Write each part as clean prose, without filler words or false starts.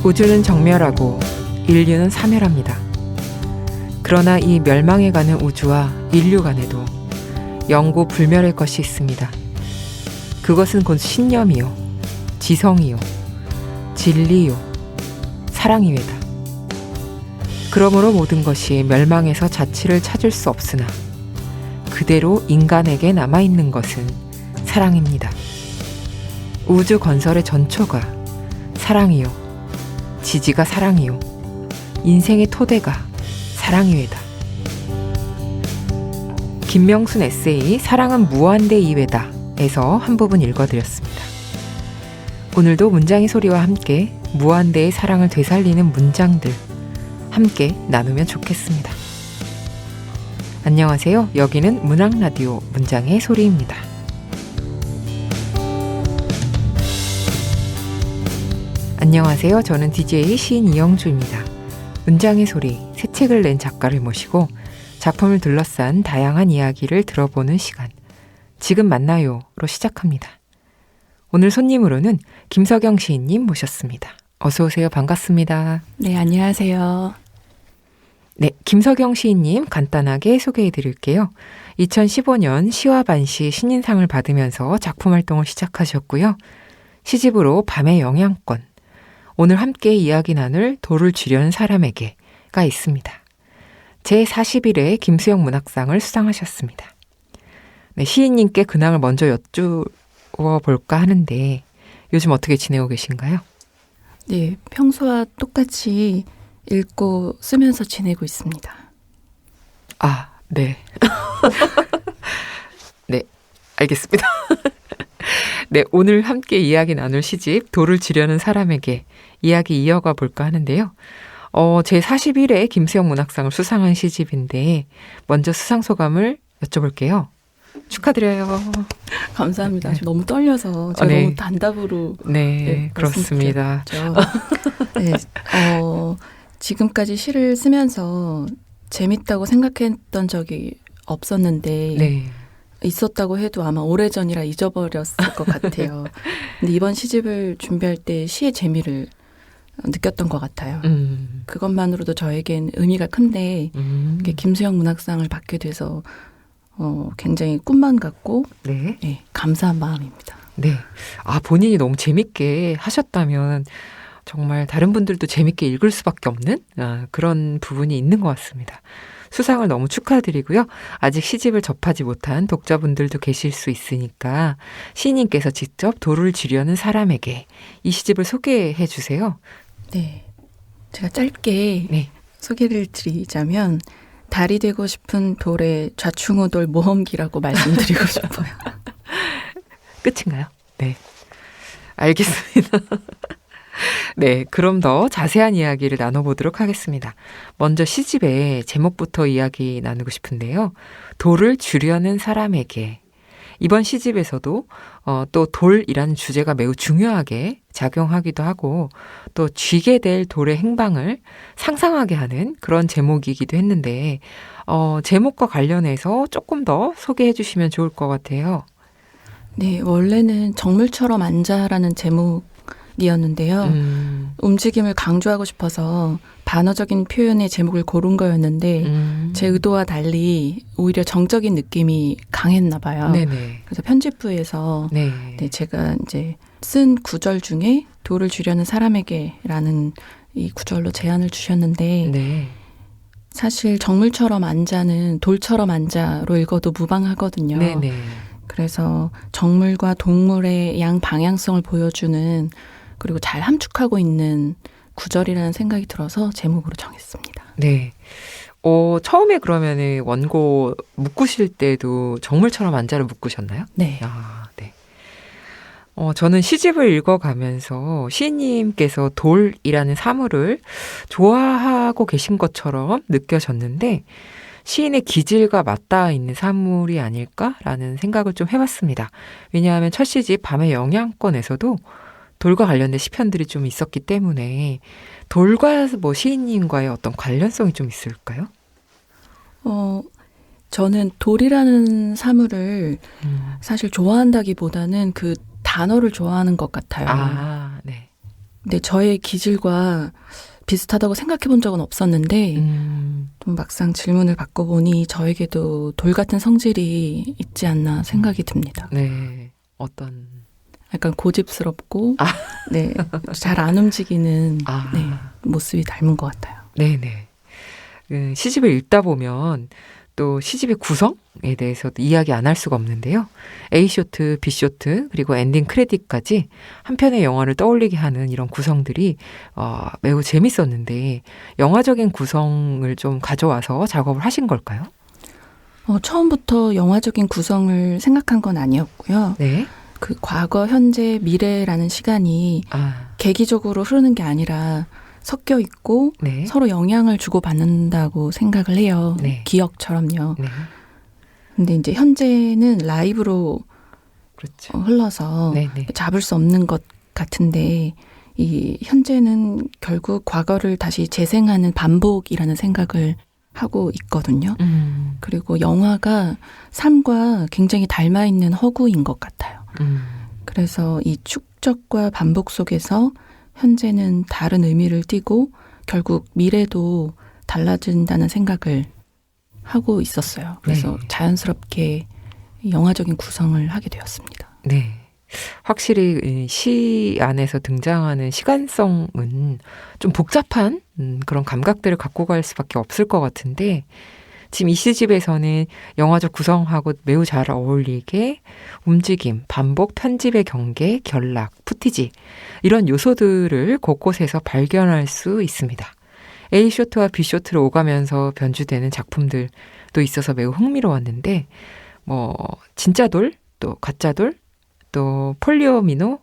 우주는 정멸하고 인류는 사멸합니다. 그러나 이 멸망해가는 우주와 인류 간에도 영구 불멸의 것이 있습니다. 그것은 곧 신념이요, 지성이요, 진리요, 사랑이외다. 그러므로 모든 것이 멸망에서 자취를 찾을 수 없으나 그대로 인간에게 남아있는 것은 사랑입니다. 우주 건설의 전초가 사랑이요, 지지가 사랑이요, 인생의 토대가 사랑이외다. 김명순 에세이 사랑은 무한대 이외다 에서 한 부분 읽어드렸습니다. 오늘도 문장의 소리와 함께 무한대의 사랑을 되살리는 문장들 함께 나누면 좋겠습니다. 안녕하세요. 여기는 문학라디오 문장의 소리입니다. 안녕하세요. 저는 DJ 시인 이영주입니다. 문장의 소리, 새 책을 낸 작가를 모시고 작품을 둘러싼 다양한 이야기를 들어보는 시간, 지금 만나요로 시작합니다. 오늘 손님으로는 김석영 시인님 모셨습니다. 어서 오세요. 반갑습니다. 네, 안녕하세요. 네, 김석영 시인님 간단하게 소개해 드릴게요. 2015년 시와 반시 신인상을 받으면서 작품 활동을 시작하셨고요. 시집으로 밤의 영향권, 오늘 함께 이야기 나눌 돌을 주려는 사람에게가 있습니다. 제41회 김수영 문학상을 수상하셨습니다. 네, 시인님께 근황을 먼저 여쭈어볼까 하는데 요즘 어떻게 지내고 계신가요? 네, 평소와 똑같이 읽고 쓰면서 지내고 있습니다. 아, 네. 네, 알겠습니다. 네, 오늘 함께 이야기 나눌 시집 돌을 지려는 사람에게 이야기 이어가 볼까 하는데요. 제41회 김수영 문학상을 수상한 시집인데 먼저 수상 소감을 여쭤볼게요. 축하드려요. 감사합니다. 너무 떨려서 제가 네. 너무 단답으로 네, 그렇습니다. 네, 지금까지 시를 쓰면서 재밌다고 생각했던 적이 없었는데 네. 있었다고 해도 아마 오래전이라 잊어버렸을 것 같아요. 근데 이번 시집을 준비할 때 시의 재미를 느꼈던 것 같아요. 그것만으로도 저에겐 의미가 큰데 김수영 문학상을 받게 돼서 굉장히 꿈만 같고 네. 네, 감사한 마음입니다. 네. 아, 본인이 너무 재밌게 하셨다면 정말 다른 분들도 재밌게 읽을 수밖에 없는 그런 부분이 있는 것 같습니다. 수상을 너무 축하드리고요. 아직 시집을 접하지 못한 독자분들도 계실 수 있으니까 시인님께서 직접 돌을 지려는 사람에게 이 시집을 소개해 주세요. 네, 제가 짧게 네. 소개를 드리자면 달이 되고 싶은 돌의 좌충우돌 모험기라고 말씀드리고 싶어요. 끝인가요? 네. 알겠습니다. 네, 그럼 더 자세한 이야기를 나눠보도록 하겠습니다. 먼저 시집의 제목부터 이야기 나누고 싶은데요. 돌을 주려는 사람에게. 이번 시집에서도 또 돌이라는 주제가 매우 중요하게 작용하기도 하고 또 쥐게 될 돌의 행방을 상상하게 하는 그런 제목이기도 했는데 제목과 관련해서 조금 더 소개해 주시면 좋을 것 같아요. 네, 원래는 정물처럼 앉아라는 제목이었는데요. 움직임을 강조하고 싶어서 반어적인 표현의 제목을 고른 거였는데 제 의도와 달리 오히려 정적인 느낌이 강했나 봐요. 네네. 그래서 편집부에서 네. 네, 제가 이제 쓴 구절 중에 돌을 주려는 사람에게라는 이 구절로 제안을 주셨는데 네. 사실 정물처럼 앉아는 돌처럼 앉아로 읽어도 무방하거든요. 네네. 그래서 정물과 동물의 양 방향성을 보여주는 그리고 잘 함축하고 있는 구절이라는 생각이 들어서 제목으로 정했습니다. 네. 처음에 그러면은 원고 묶으실 때도 정물처럼 앉아를 묶으셨나요? 네. 아, 네. 저는 시집을 읽어가면서 시인님께서 돌이라는 사물을 좋아하고 계신 것처럼 느껴졌는데 시인의 기질과 맞닿아 있는 사물이 아닐까라는 생각을 좀 해봤습니다. 왜냐하면 첫 시집 밤의 영향권에서도 돌과 관련된 시편들이 좀 있었기 때문에 돌과 시인님과의 어떤 관련성이 좀 있을까요? 저는 돌이라는 사물을 사실 좋아한다기보다는 그 단어를 좋아하는 것 같아요. 아, 네. 근데 저의 기질과 비슷하다고 생각해 본 적은 없었는데 좀 막상 질문을 받고 보니 저에게도 돌 같은 성질이 있지 않나 생각이 듭니다. 네. 어떤? 약간 고집스럽고 네, 잘 안 움직이는 네, 모습이 닮은 것 같아요. 네네. 시집을 읽다 보면 또 시집의 구성에 대해서도 이야기 안 할 수가 없는데요. A쇼트, B쇼트, 그리고 엔딩 크레딧까지 한 편의 영화를 떠올리게 하는 이런 구성들이 매우 재밌었는데 영화적인 구성을 좀 가져와서 작업을 하신 걸까요? 처음부터 영화적인 구성을 생각한 건 아니었고요. 네. 그 과거, 현재, 미래라는 시간이 계기적으로 흐르는 게 아니라 섞여 있고 네. 서로 영향을 주고받는다고 생각을 해요. 네. 기억처럼요. 네. 근데 이제 현재는 라이브로 그렇죠. 흘러서 네네. 잡을 수 없는 것 같은데 이 현재는 결국 과거를 다시 재생하는 반복이라는 생각을 하고 있거든요. 그리고 영화가 삶과 굉장히 닮아 있는 허구인 것 같아요. 그래서 이 축적과 반복 속에서 현재는 다른 의미를 띠고 결국 미래도 달라진다는 생각을 하고 있었어요. 그래서 네. 자연스럽게 영화적인 구성을 하게 되었습니다. 네. 확실히 시 안에서 등장하는 시간성은 좀 복잡한 그런 감각들을 갖고 갈 수밖에 없을 것 같은데 지금 이 시집에서는 영화적 구성하고 매우 잘 어울리게 움직임, 반복, 편집의 경계, 결락, 푸티지 이런 요소들을 곳곳에서 발견할 수 있습니다. A쇼트와 B쇼트를 오가면서 변주되는 작품들도 있어서 매우 흥미로웠는데 진짜 돌, 또 가짜 돌, 또 폴리오미노,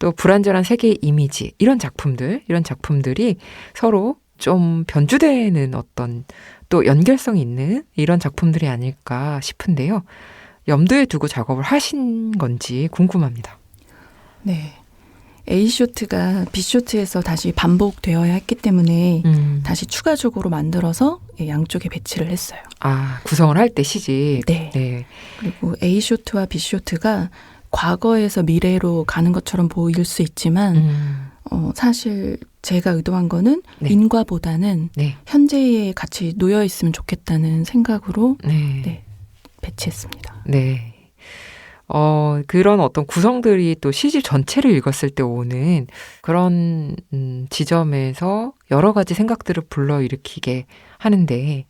또 불완전한 세계의 이미지 이런 작품들이 서로 좀 변주되는 어떤 또 연결성이 있는 이런 작품들이 아닐까 싶은데요. 염두에 두고 작업을 하신 건지 궁금합니다. 네. A쇼트가 B쇼트에서 다시 반복되어야 했기 때문에 다시 추가적으로 만들어서 양쪽에 배치를 했어요. 구성을 할 때 시집. 네. 네. 그리고 A쇼트와 B쇼트가 과거에서 미래로 가는 것처럼 보일 수 있지만 사실 제가 의도한 거는 네. 인과보다는 네. 현재에 같이 놓여 있으면 좋겠다는 생각으로 네. 배치했습니다. 네. 그런 어떤 구성들이 또 시집 전체를 읽었을 때 오는 그런 지점에서 여러 가지 생각들을 불러일으키게 하는데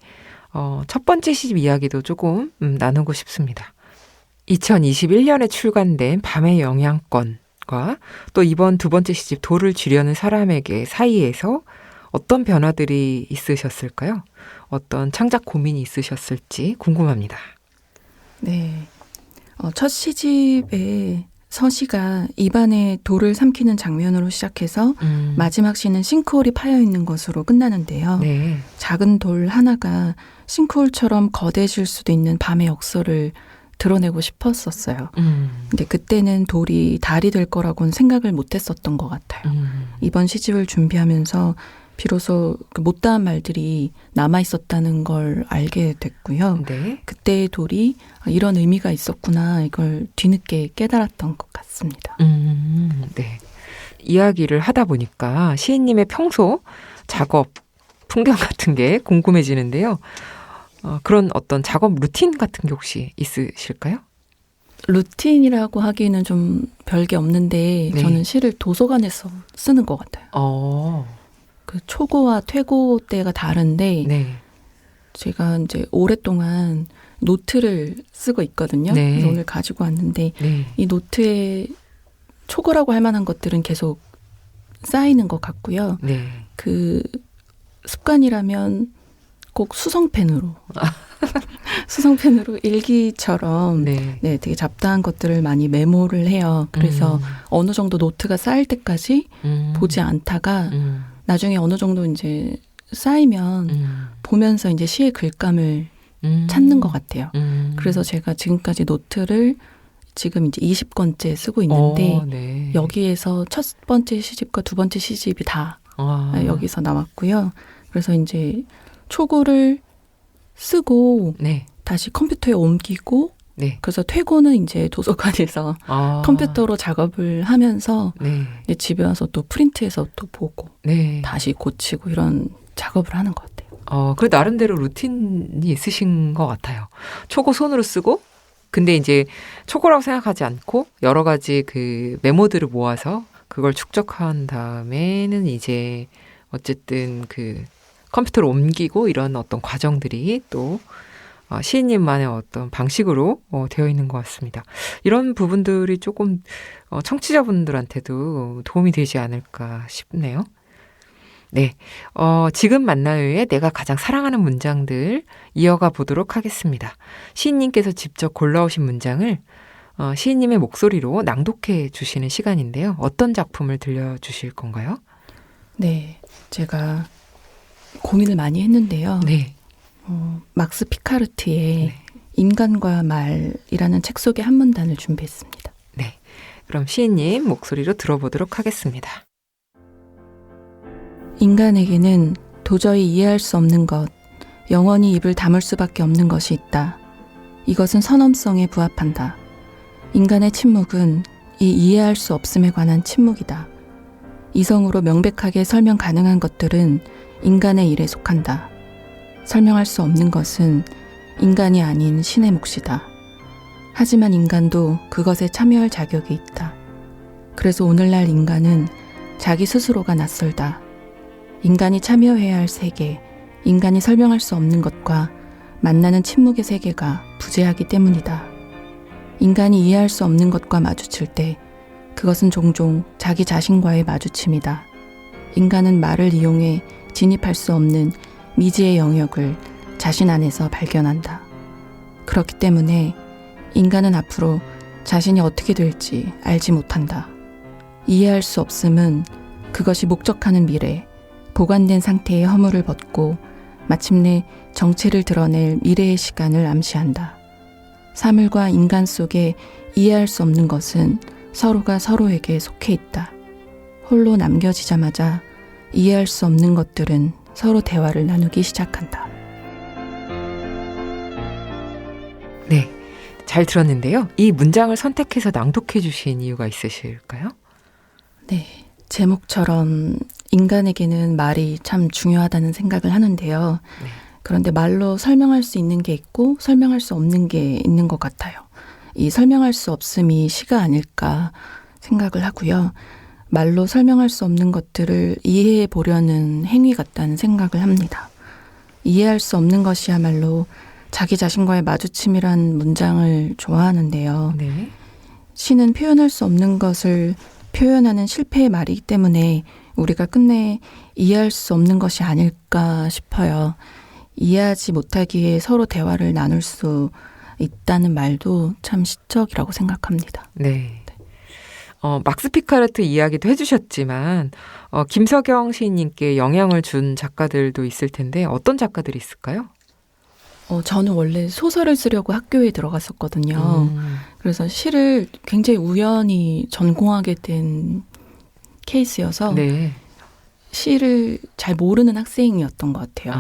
첫 번째 시집 이야기도 조금 나누고 싶습니다. 2021년에 출간된 밤의 영향권과 또 이번 두 번째 시집 돌을 쥐려는 사람에게 사이에서 어떤 변화들이 있으셨을까요? 어떤 창작 고민이 있으셨을지 궁금합니다. 네. 첫 시집의 서시가 입안에 돌을 삼키는 장면으로 시작해서 마지막 시는 싱크홀이 파여 있는 것으로 끝나는데요. 네. 작은 돌 하나가 싱크홀처럼 거대해질 수도 있는 밤의 역설을 드러내고 싶었었어요. 근데 그때는 돌이 달이 될 거라고는 생각을 못했었던 것 같아요. 이번 시집을 준비하면서 비로소 못다한 말들이 남아있었다는 걸 알게 됐고요. 네. 그때의 돌이 이런 의미가 있었구나 이걸 뒤늦게 깨달았던 것 같습니다. 네. 이야기를 하다 보니까 시인님의 평소 작업 풍경 같은 게 궁금해지는데요. 그런 어떤 작업 루틴 같은 게 혹시 있으실까요? 루틴이라고 하기는 좀 별게 없는데 네. 저는 시를 도서관에서 쓰는 것 같아요. 그 초고와 퇴고 때가 다른데 네. 제가 이제 오랫동안 노트를 쓰고 있거든요. 네. 그래서 오늘 가지고 왔는데 네. 이 노트에 초고라고 할 만한 것들은 계속 쌓이는 것 같고요. 네. 그 습관이라면 꼭 수성펜으로 수성펜으로 일기처럼 네. 네, 되게 잡다한 것들을 많이 메모를 해요. 그래서 어느 정도 노트가 쌓일 때까지 보지 않다가 나중에 어느 정도 이제 쌓이면 보면서 이제 시의 글감을 찾는 것 같아요. 그래서 제가 지금까지 노트를 지금 이제 20권째 쓰고 있는데 네. 여기에서 첫 번째 시집과 두 번째 시집이 다 여기서 나왔고요. 그래서 이제 초고를 쓰고 네. 다시 컴퓨터에 옮기고 네. 그래서 퇴고는 이제 도서관에서 컴퓨터로 작업을 하면서 네. 이제 집에 와서 또 프린트해서 또 보고 네. 다시 고치고 이런 작업을 하는 것 같아요. 그 나름대로 루틴이 있으신 것 같아요. 초고 손으로 쓰고, 근데 이제 초고라고 생각하지 않고 여러 가지 그 메모들을 모아서 그걸 축적한 다음에는 이제 어쨌든 그 컴퓨터로 옮기고 이런 어떤 과정들이 또 시인님만의 어떤 방식으로 되어 있는 것 같습니다. 이런 부분들이 조금 청취자분들한테도 도움이 되지 않을까 싶네요. 네, 지금 만나요의 내가 가장 사랑하는 문장들 이어가 보도록 하겠습니다. 시인님께서 직접 골라오신 문장을 시인님의 목소리로 낭독해 주시는 시간인데요. 어떤 작품을 들려주실 건가요? 네, 제가 고민을 많이 했는데요. 네. 막스 피카르트의 네. 인간과 말이라는 책 속의 한 문단을 준비했습니다. 네, 그럼 시인님 목소리로 들어보도록 하겠습니다. 인간에게는 도저히 이해할 수 없는 것, 영원히 입을 다물 수밖에 없는 것이 있다. 이것은 선엄성에 부합한다. 인간의 침묵은 이 이해할 수 없음에 관한 침묵이다. 이성으로 명백하게 설명 가능한 것들은 인간의 일에 속한다. 설명할 수 없는 것은 인간이 아닌 신의 몫이다. 하지만 인간도 그것에 참여할 자격이 있다. 그래서 오늘날 인간은 자기 스스로가 낯설다. 인간이 참여해야 할 세계, 인간이 설명할 수 없는 것과 만나는 침묵의 세계가 부재하기 때문이다. 인간이 이해할 수 없는 것과 마주칠 때 그것은 종종 자기 자신과의 마주침이다. 인간은 말을 이용해 진입할 수 없는 미지의 영역을 자신 안에서 발견한다. 그렇기 때문에 인간은 앞으로 자신이 어떻게 될지 알지 못한다. 이해할 수 없음은 그것이 목적하는 미래, 보관된 상태의 허물을 벗고 마침내 정체를 드러낼 미래의 시간을 암시한다. 사물과 인간 속에 이해할 수 없는 것은 서로가 서로에게 속해 있다. 홀로 남겨지자마자 이해할 수 없는 것들은 서로 대화를 나누기 시작한다. 네, 잘 들었는데요. 이 문장을 선택해서 낭독해 주신 이유가 있으실까요? 네, 제목처럼 인간에게는 말이 참 중요하다는 생각을 하는데요. 네. 그런데 말로 설명할 수 있는 게 있고 설명할 수 없는 게 있는 것 같아요. 이 설명할 수 없음이 시가 아닐까 생각을 하고요. 말로 설명할 수 없는 것들을 이해해 보려는 행위 같다는 생각을 합니다. 이해할 수 없는 것이야말로 자기 자신과의 마주침이란 문장을 좋아하는데요. 네. 시는 표현할 수 없는 것을 표현하는 실패의 말이기 때문에 우리가 끝내 이해할 수 없는 것이 아닐까 싶어요. 이해하지 못하기에 서로 대화를 나눌 수 있다는 말도 참 시적이라고 생각합니다. 네. 막스 피카르트 이야기도 해주셨지만 김석영 시인님께 영향을 준 작가들도 있을 텐데 어떤 작가들이 있을까요? 저는 원래 소설을 쓰려고 학교에 들어갔었거든요. 그래서 시를 굉장히 우연히 전공하게 된 케이스여서 네. 시를 잘 모르는 학생이었던 것 같아요.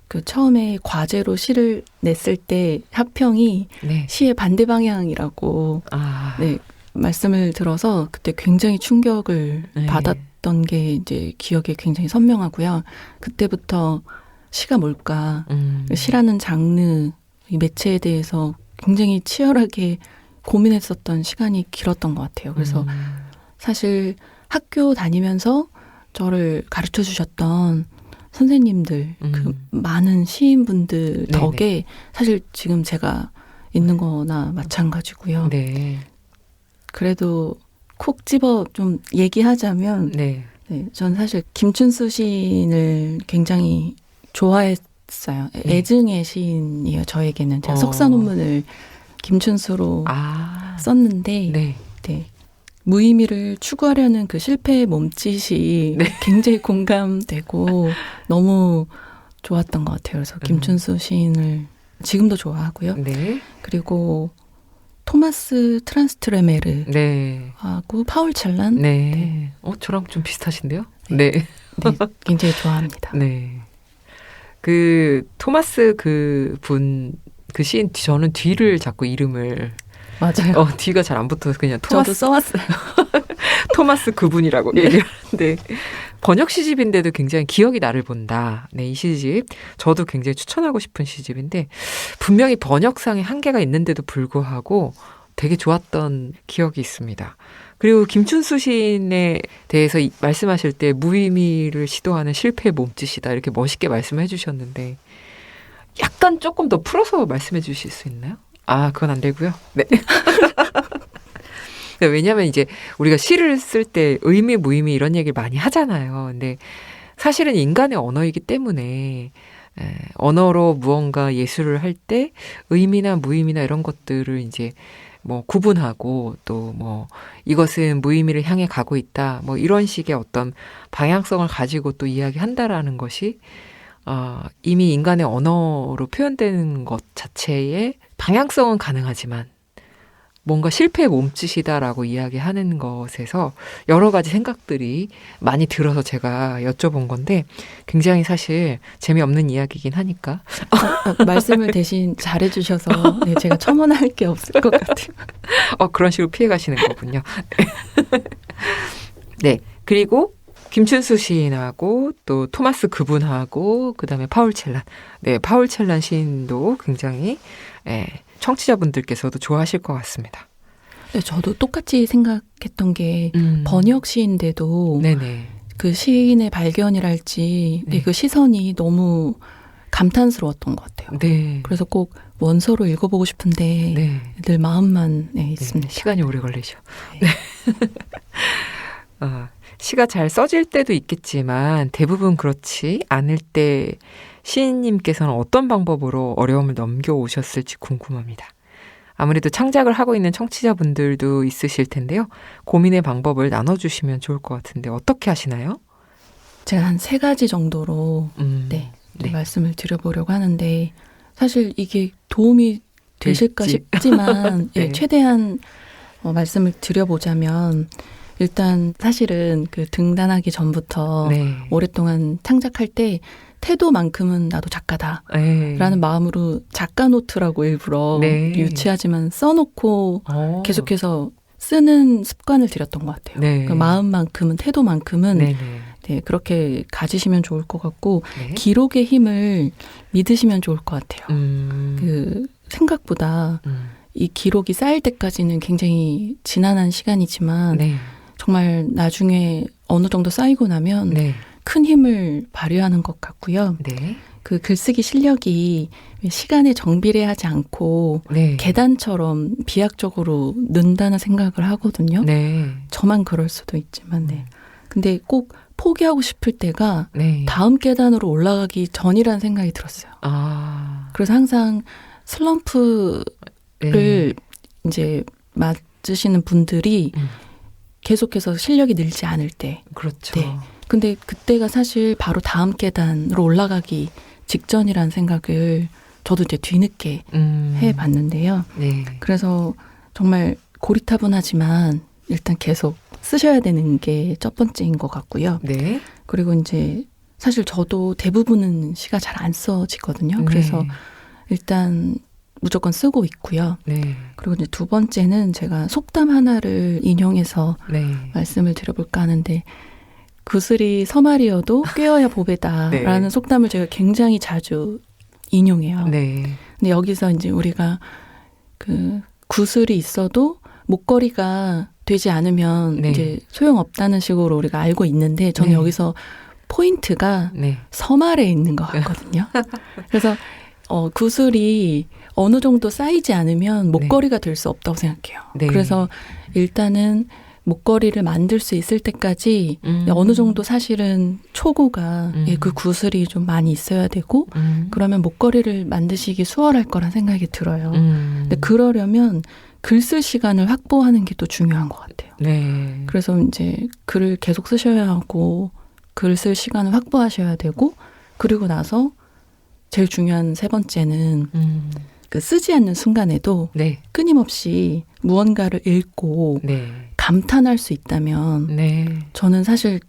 그 처음에 과제로 시를 냈을 때 합평이 네. 시의 반대 방향이라고 네, 말씀을 들어서 그때 굉장히 충격을 네. 받았던 게 이제 기억에 굉장히 선명하고요. 그때부터 시가 뭘까, 시라는 장르, 이 매체에 대해서 굉장히 치열하게 고민했었던 시간이 길었던 것 같아요. 그래서 사실 학교 다니면서 저를 가르쳐 주셨던 선생님들, 그 많은 시인분들 덕에 네네. 사실 지금 제가 있는 거나 마찬가지고요. 네. 그래도 콕 집어 좀 얘기하자면 네. 네, 전 사실 김춘수 시인을 굉장히 좋아했어요. 네. 애증의 시인이에요. 저에게는 제가 석사 논문을 김춘수로 썼는데 네. 네, 무의미를 추구하려는 그 실패의 몸짓이 네. 굉장히 공감되고 너무 좋았던 것 같아요. 그래서 김춘수 시인을 지금도 좋아하고요. 네. 그리고 토마스 트란스트레메르 네. 하고 파울 첼란 네. 저랑 좀 비슷하신데요? 네. 네, 굉장히 좋아합니다. 네. 그 토마스 그 분 그 시인 저는 뒤를 자꾸 이름을 맞아요. 뒤가 잘 안 붙어서 그냥 저도 써왔어요. 토마스 그분이라고 네. 얘기하는데 번역 시집인데도 굉장히 기억이 나를 본다. 네, 이 시집 저도 굉장히 추천하고 싶은 시집인데 분명히 번역상에 한계가 있는데도 불구하고 되게 좋았던 기억이 있습니다. 그리고 김춘수 시인에 대해서 말씀하실 때 무의미를 시도하는 실패의 몸짓이다 이렇게 멋있게 말씀해 주셨는데 약간 조금 더 풀어서 말씀해 주실 수 있나요? 아, 그건 안 되고요. 네. 왜냐하면 이제 우리가 시를 쓸 때 의미, 무의미 이런 얘기를 많이 하잖아요. 근데 사실은 인간의 언어이기 때문에 언어로 무언가 예술을 할 때 의미나 무의미나 이런 것들을 이제 뭐 구분하고 또 뭐 이것은 무의미를 향해 가고 있다. 뭐 이런 식의 어떤 방향성을 가지고 또 이야기한다라는 것이 이미 인간의 언어로 표현되는 것 자체의 방향성은 가능하지만 뭔가 실패의 몸짓이다라고 이야기하는 것에서 여러 가지 생각들이 많이 들어서 제가 여쭤본 건데 굉장히 사실 재미없는 이야기이긴 하니까. 말씀을 대신 잘해주셔서 네, 제가 첨언할 게 없을 것 같아요. 그런 식으로 피해가시는 거군요. 네. 그리고 김춘수 시인하고 또 토마스 그분하고 그다음에 파울 첼란. 네, 파울 첼란 시인도 굉장히 청취자분들께서도 좋아하실 것 같습니다. 네, 저도 똑같이 생각했던 게 번역 시인데도 네네. 그 시인의 발견이랄지 네. 그 시선이 너무 감탄스러웠던 것 같아요. 네. 그래서 꼭 원서로 읽어보고 싶은데 네. 늘 마음만 있습니다. 네, 시간이 오래 걸리죠. 네. 시가 잘 써질 때도 있겠지만 대부분 그렇지 않을 때 시인님께서는 어떤 방법으로 어려움을 넘겨오셨을지 궁금합니다. 아무래도 창작을 하고 있는 청취자분들도 있으실 텐데요. 고민의 방법을 나눠주시면 좋을 것 같은데 어떻게 하시나요? 제가 한 3가지 정도로 네. 말씀을 드려보려고 하는데 사실 이게 도움이 되실까 싶지만 네. 최대한 말씀을 드려보자면 일단 사실은 그 등단하기 전부터 오랫동안 창작할 때 태도만큼은 나도 작가다라는 마음으로 작가 노트라고 일부러 유치하지만 써놓고 계속해서 쓰는 습관을 들였던 것 같아요. 그 마음만큼은 태도만큼은 그렇게 가지시면 좋을 것 같고 기록의 힘을 믿으시면 좋을 것 같아요. 그 생각보다 이 기록이 쌓일 때까지는 굉장히 지난한 시간이지만 정말 나중에 어느 정도 쌓이고 나면 큰 힘을 발휘하는 것 같고요. 그 글쓰기 실력이 시간에 정비례하지 않고 계단처럼 비약적으로 는다는 생각을 하거든요. 저만 그럴 수도 있지만 근데 꼭 포기하고 싶을 때가 다음 계단으로 올라가기 전이라는 생각이 들었어요. 그래서 항상 슬럼프를 이제 맞으시는 분들이 계속해서 실력이 늘지 않을 때. 그렇죠. 근데 그때가 사실 바로 다음 계단으로 올라가기 직전이라는 생각을 저도 이제 뒤늦게 해봤는데요. 그래서 정말 고리타분하지만 일단 계속 쓰셔야 되는 게 첫 번째인 것 같고요. 그리고 이제 사실 저도 대부분은 시가 잘 안 써지거든요. 그래서 일단 무조건 쓰고 있고요. 그리고 이제 2번째는 제가 속담 하나를 인용해서 말씀을 드려볼까 하는데 구슬이 서말이어도 꿰어야 보배다라는 속담을 제가 굉장히 자주 인용해요. 근데 여기서 이제 우리가 그 구슬이 있어도 목걸이가 되지 않으면 이제 소용없다는 식으로 우리가 알고 있는데 저는 여기서 포인트가 서말에 있는 것 같거든요. 그래서 구슬이 어느 정도 쌓이지 않으면 목걸이가 될 수 없다고 생각해요. 그래서 일단은 목걸이를 만들 수 있을 때까지 어느 정도 사실은 초고가 그 구슬이 좀 많이 있어야 되고 그러면 목걸이를 만드시기 수월할 거란 생각이 들어요. 근데 그러려면 글 쓸 시간을 확보하는 게 또 중요한 것 같아요. 그래서 이제 글을 계속 쓰셔야 하고 글 쓸 시간을 확보하셔야 되고 그리고 나서 제일 중요한 3번째는 그 쓰지 않는 순간에도 끊임없이 무언가를 읽고 감탄할 수 있다면 저는 사실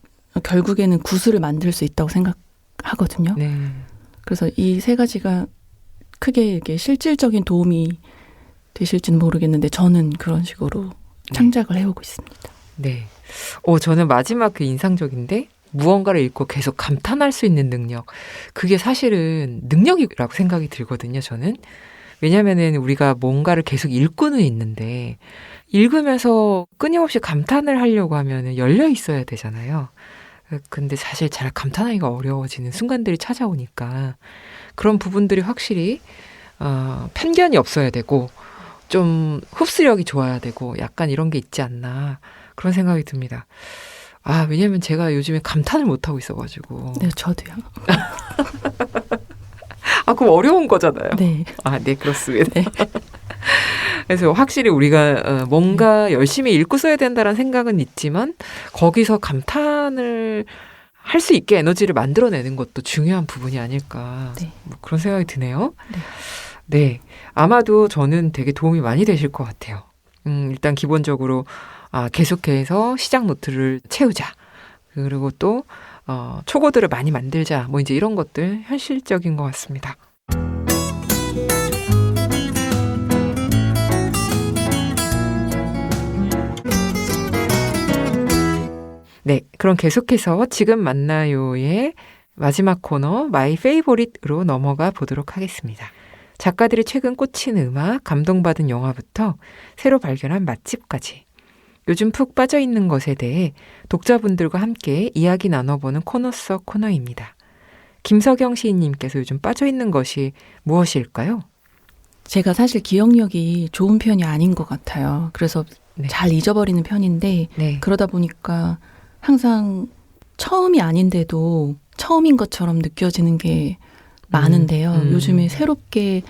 결국에는 구슬을 만들 수 있다고 생각하거든요. 그래서 이 3가지가 크게 이게 실질적인 도움이 되실지는 모르겠는데 저는 그런 식으로 창작을 해오고 있습니다. 네. 저는 마지막 그 인상적인데 무언가를 읽고 계속 감탄할 수 있는 능력. 그게 사실은 능력이라고 생각이 들거든요, 저는. 왜냐면은 우리가 뭔가를 계속 읽고는 있는데 읽으면서 끊임없이 감탄을 하려고 하면은 열려 있어야 되잖아요. 근데 사실 잘 감탄하기가 어려워지는 순간들이 찾아오니까 그런 부분들이 확실히 편견이 없어야 되고 좀 흡수력이 좋아야 되고 약간 이런 게 있지 않나 그런 생각이 듭니다. 왜냐면 제가 요즘에 감탄을 못하고 있어가지고. 네, 저도요. 그럼 어려운 거잖아요. 네. 네, 그렇습니다. 네. 그래서 확실히 우리가 뭔가 열심히 읽고 써야 된다는 생각은 있지만 거기서 감탄을 할 수 있게 에너지를 만들어내는 것도 중요한 부분이 아닐까. 네. 그런 생각이 드네요. 네. 네. 아마도 저는 되게 도움이 많이 되실 것 같아요. 일단 기본적으로 계속해서 시작 노트를 채우자. 그리고 또 초고들을 많이 만들자. 이제 이런 것들 현실적인 것 같습니다. 네, 그럼 계속해서 지금 만나요의 마지막 코너 마이 페이보릿으로 넘어가 보도록 하겠습니다. 작가들이 최근 꽂힌 음악, 감동받은 영화부터 새로 발견한 맛집까지 요즘 푹 빠져있는 것에 대해 독자분들과 함께 이야기 나눠보는 코너 속 코너입니다. 김석영 시인님께서 요즘 빠져있는 것이 무엇일까요? 제가 사실 기억력이 좋은 편이 아닌 것 같아요. 그래서 네. 잘 잊어버리는 편인데 네. 그러다 보니까 항상 처음이 아닌데도 처음인 것처럼 느껴지는 게 많은데요. 요즘에 새롭게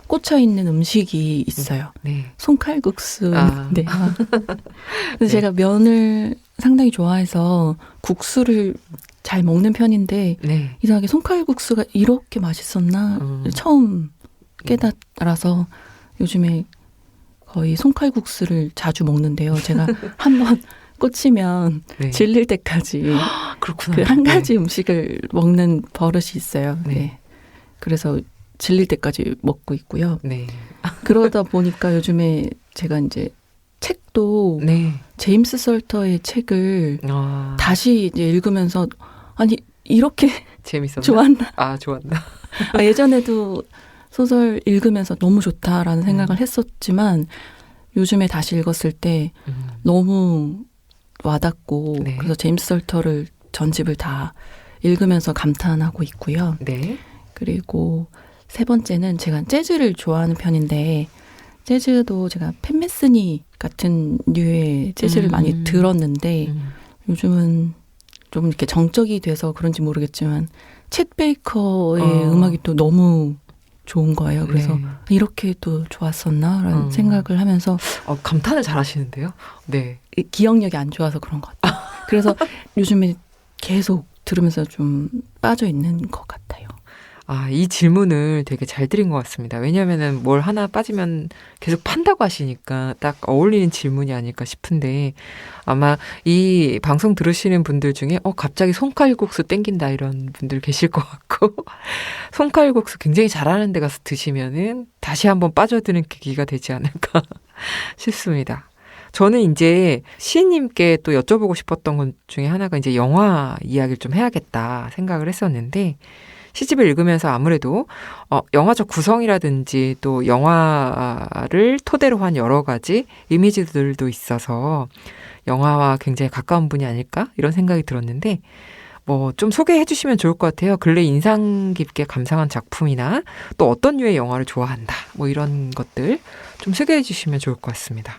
꽂혀있는 음식이 있어요. 네. 손칼국수. 네. 근데 네. 제가 면을 상당히 좋아해서 국수를 잘 먹는 편인데 네. 이상하게 손칼국수가 이렇게 맛있었나 처음 깨달아서 요즘에 거의 손칼국수를 자주 먹는데요. 제가 한번 꽂히면 네. 질릴 때까지 그렇구나. 그 한 가지 음식을 먹는 버릇이 있어요. 네. 네. 그래서 질릴 때까지 먹고 있고요. 네. 그러다 보니까 요즘에 제가 이제 책도 네. 제임스 설터의 책을 다시 이제 읽으면서 아니 이렇게 재밌었나? 좋았나? 좋았나? 예전에도 소설 읽으면서 너무 좋다라는 생각을 했었지만 요즘에 다시 읽었을 때 너무 와닿고 네. 그래서 제임스 설터를 전집을 다 읽으면서 감탄하고 있고요. 네. 그리고 세 번째는 제가 재즈를 좋아하는 편인데 재즈도 제가 팬 메스니 같은 류의 재즈를 많이 들었는데 요즘은 좀 이렇게 정적이 돼서 그런지 모르겠지만 챗 베이커의 음악이 또 너무 좋은 거예요. 그래서 네. 이렇게 또 좋았었나라는 생각을 하면서 감탄을 잘 하시는데요. 네. 기억력이 안 좋아서 그런 것 같아요. 그래서 요즘에 계속 들으면서 좀 빠져 있는 것 같아요. 이 질문을 되게 잘 드린 것 같습니다. 왜냐하면은 뭘 하나 빠지면 계속 판다고 하시니까 딱 어울리는 질문이 아닐까 싶은데 아마 이 방송 들으시는 분들 중에 갑자기 손칼국수 땡긴다 이런 분들 계실 것 같고 손칼국수 굉장히 잘하는 데 가서 드시면은 다시 한번 빠져드는 계기가 되지 않을까 싶습니다. 저는 이제 시인님께 또 여쭤보고 싶었던 것 중에 하나가 이제 영화 이야기를 좀 해야겠다 생각을 했었는데 시집을 읽으면서 아무래도 영화적 구성이라든지 또 영화를 토대로 한 여러 가지 이미지들도 있어서 영화와 굉장히 가까운 분이 아닐까 이런 생각이 들었는데 좀 소개해 주시면 좋을 것 같아요. 근래 인상 깊게 감상한 작품이나 또 어떤 류의 영화를 좋아한다 이런 것들 좀 소개해 주시면 좋을 것 같습니다.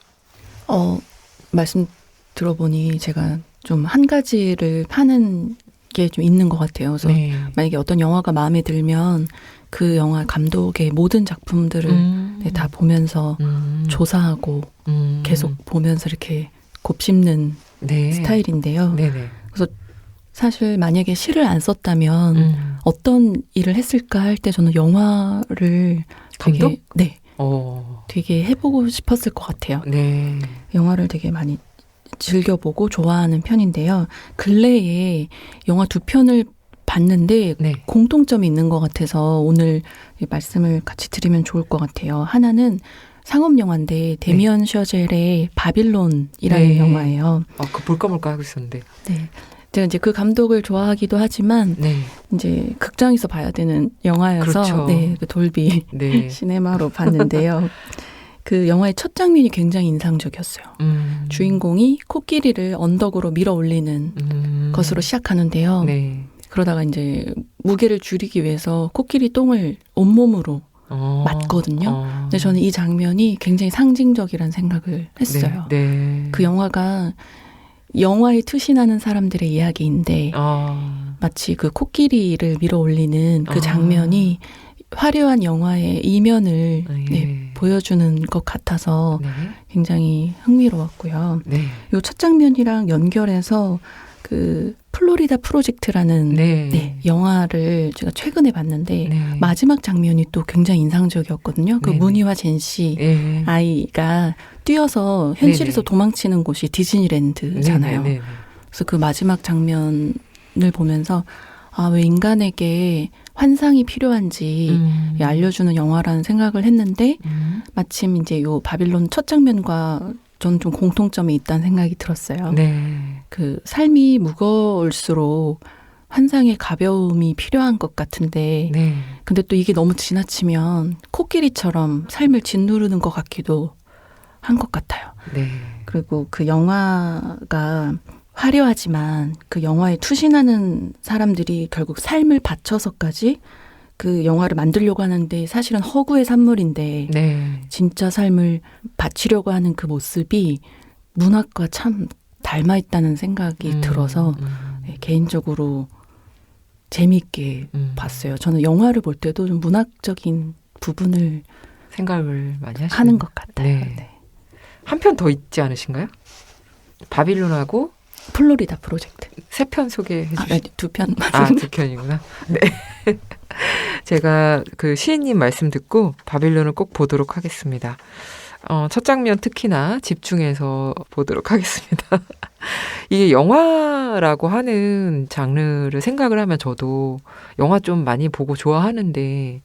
말씀 들어보니 제가 좀 한 가지를 파는 게 좀 있는 것 같아요. 그래서 네. 만약에 어떤 영화가 마음에 들면 그 영화 감독의 모든 작품들을 다 보면서 조사하고 계속 보면서 이렇게 곱씹는 네. 스타일인데요. 네네. 그래서 사실 만약에 시를 안 썼다면 어떤 일을 했을까 할 때 저는 영화를 감독? 되게 해보고 싶었을 것 같아요. 네. 영화를 되게 많이 즐겨보고 좋아하는 편인데요. 근래에 영화 2편을 봤는데 네. 공통점이 있는 것 같아서 오늘 이 말씀을 같이 드리면 좋을 것 같아요. 하나는 상업 영화인데 데미언 셔젤의 바빌론이라는 네. 영화예요. 그거 볼까 말까 하고 있었는데. 네. 제가 이제 그 감독을 좋아하기도 하지만 네. 이제 극장에서 봐야 되는 영화여서 그렇죠. 네, 그 돌비 네. 시네마로 봤는데요. 그 영화의 첫 장면이 굉장히 인상적이었어요. 주인공이 코끼리를 언덕으로 밀어 올리는 것으로 시작하는데요. 네. 그러다가 이제 무게를 줄이기 위해서 코끼리 똥을 온몸으로 맞거든요. 근데 저는 이 장면이 굉장히 상징적이라는 생각을 했어요. 네. 네. 그 영화가 영화에 투신하는 사람들의 이야기인데 마치 그 코끼리를 밀어 올리는 그 장면이 화려한 영화의 이면을 네, 보여주는 것 같아서 네. 굉장히 흥미로웠고요. 네. 요 첫 장면이랑 연결해서 그 플로리다 프로젝트라는 네. 영화를 제가 최근에 봤는데 네. 마지막 장면이 또 굉장히 인상적이었거든요. 그 네네. 무늬와 젠시 네. 아이가 뛰어서 현실에서 네네. 도망치는 곳이 디즈니랜드잖아요. 네. 그래서 그 마지막 장면을 보면서 왜 인간에게 환상이 필요한지 알려주는 영화라는 생각을 했는데 마침 이제 요 바빌론 첫 장면과 저는 좀 공통점이 있다는 생각이 들었어요. 네. 그 삶이 무거울수록 환상의 가벼움이 필요한 것 같은데 네. 근데 또 이게 너무 지나치면 코끼리처럼 삶을 짓누르는 것 같기도 한 것 같아요. 네. 그리고 그 영화가 화려하지만 그 영화에 투신하는 사람들이 결국 삶을 바쳐서까지 그 영화를 만들려고 하는데 사실은 허구의 산물인데 네. 진짜 삶을 바치려고 하는 그 모습이 문학과 참 닮아있다는 생각이 들어서 개인적으로 재미있게 봤어요. 저는 영화를 볼 때도 좀 문학적인 부분을 생각을 많이 하는 것 같아요. 네. 네. 한 편 더 있지 않으신가요? 바빌론하고 플로리다 프로젝트. 3편 소개해 주시죠. 네, 2편. 2편이구나. 네. 제가 그 시인님 말씀 듣고 바빌론을 꼭 보도록 하겠습니다. 첫 장면 특히나 집중해서 보도록 하겠습니다. 이게 영화라고 하는 장르를 생각을 하면 저도 영화 좀 많이 보고 좋아하는데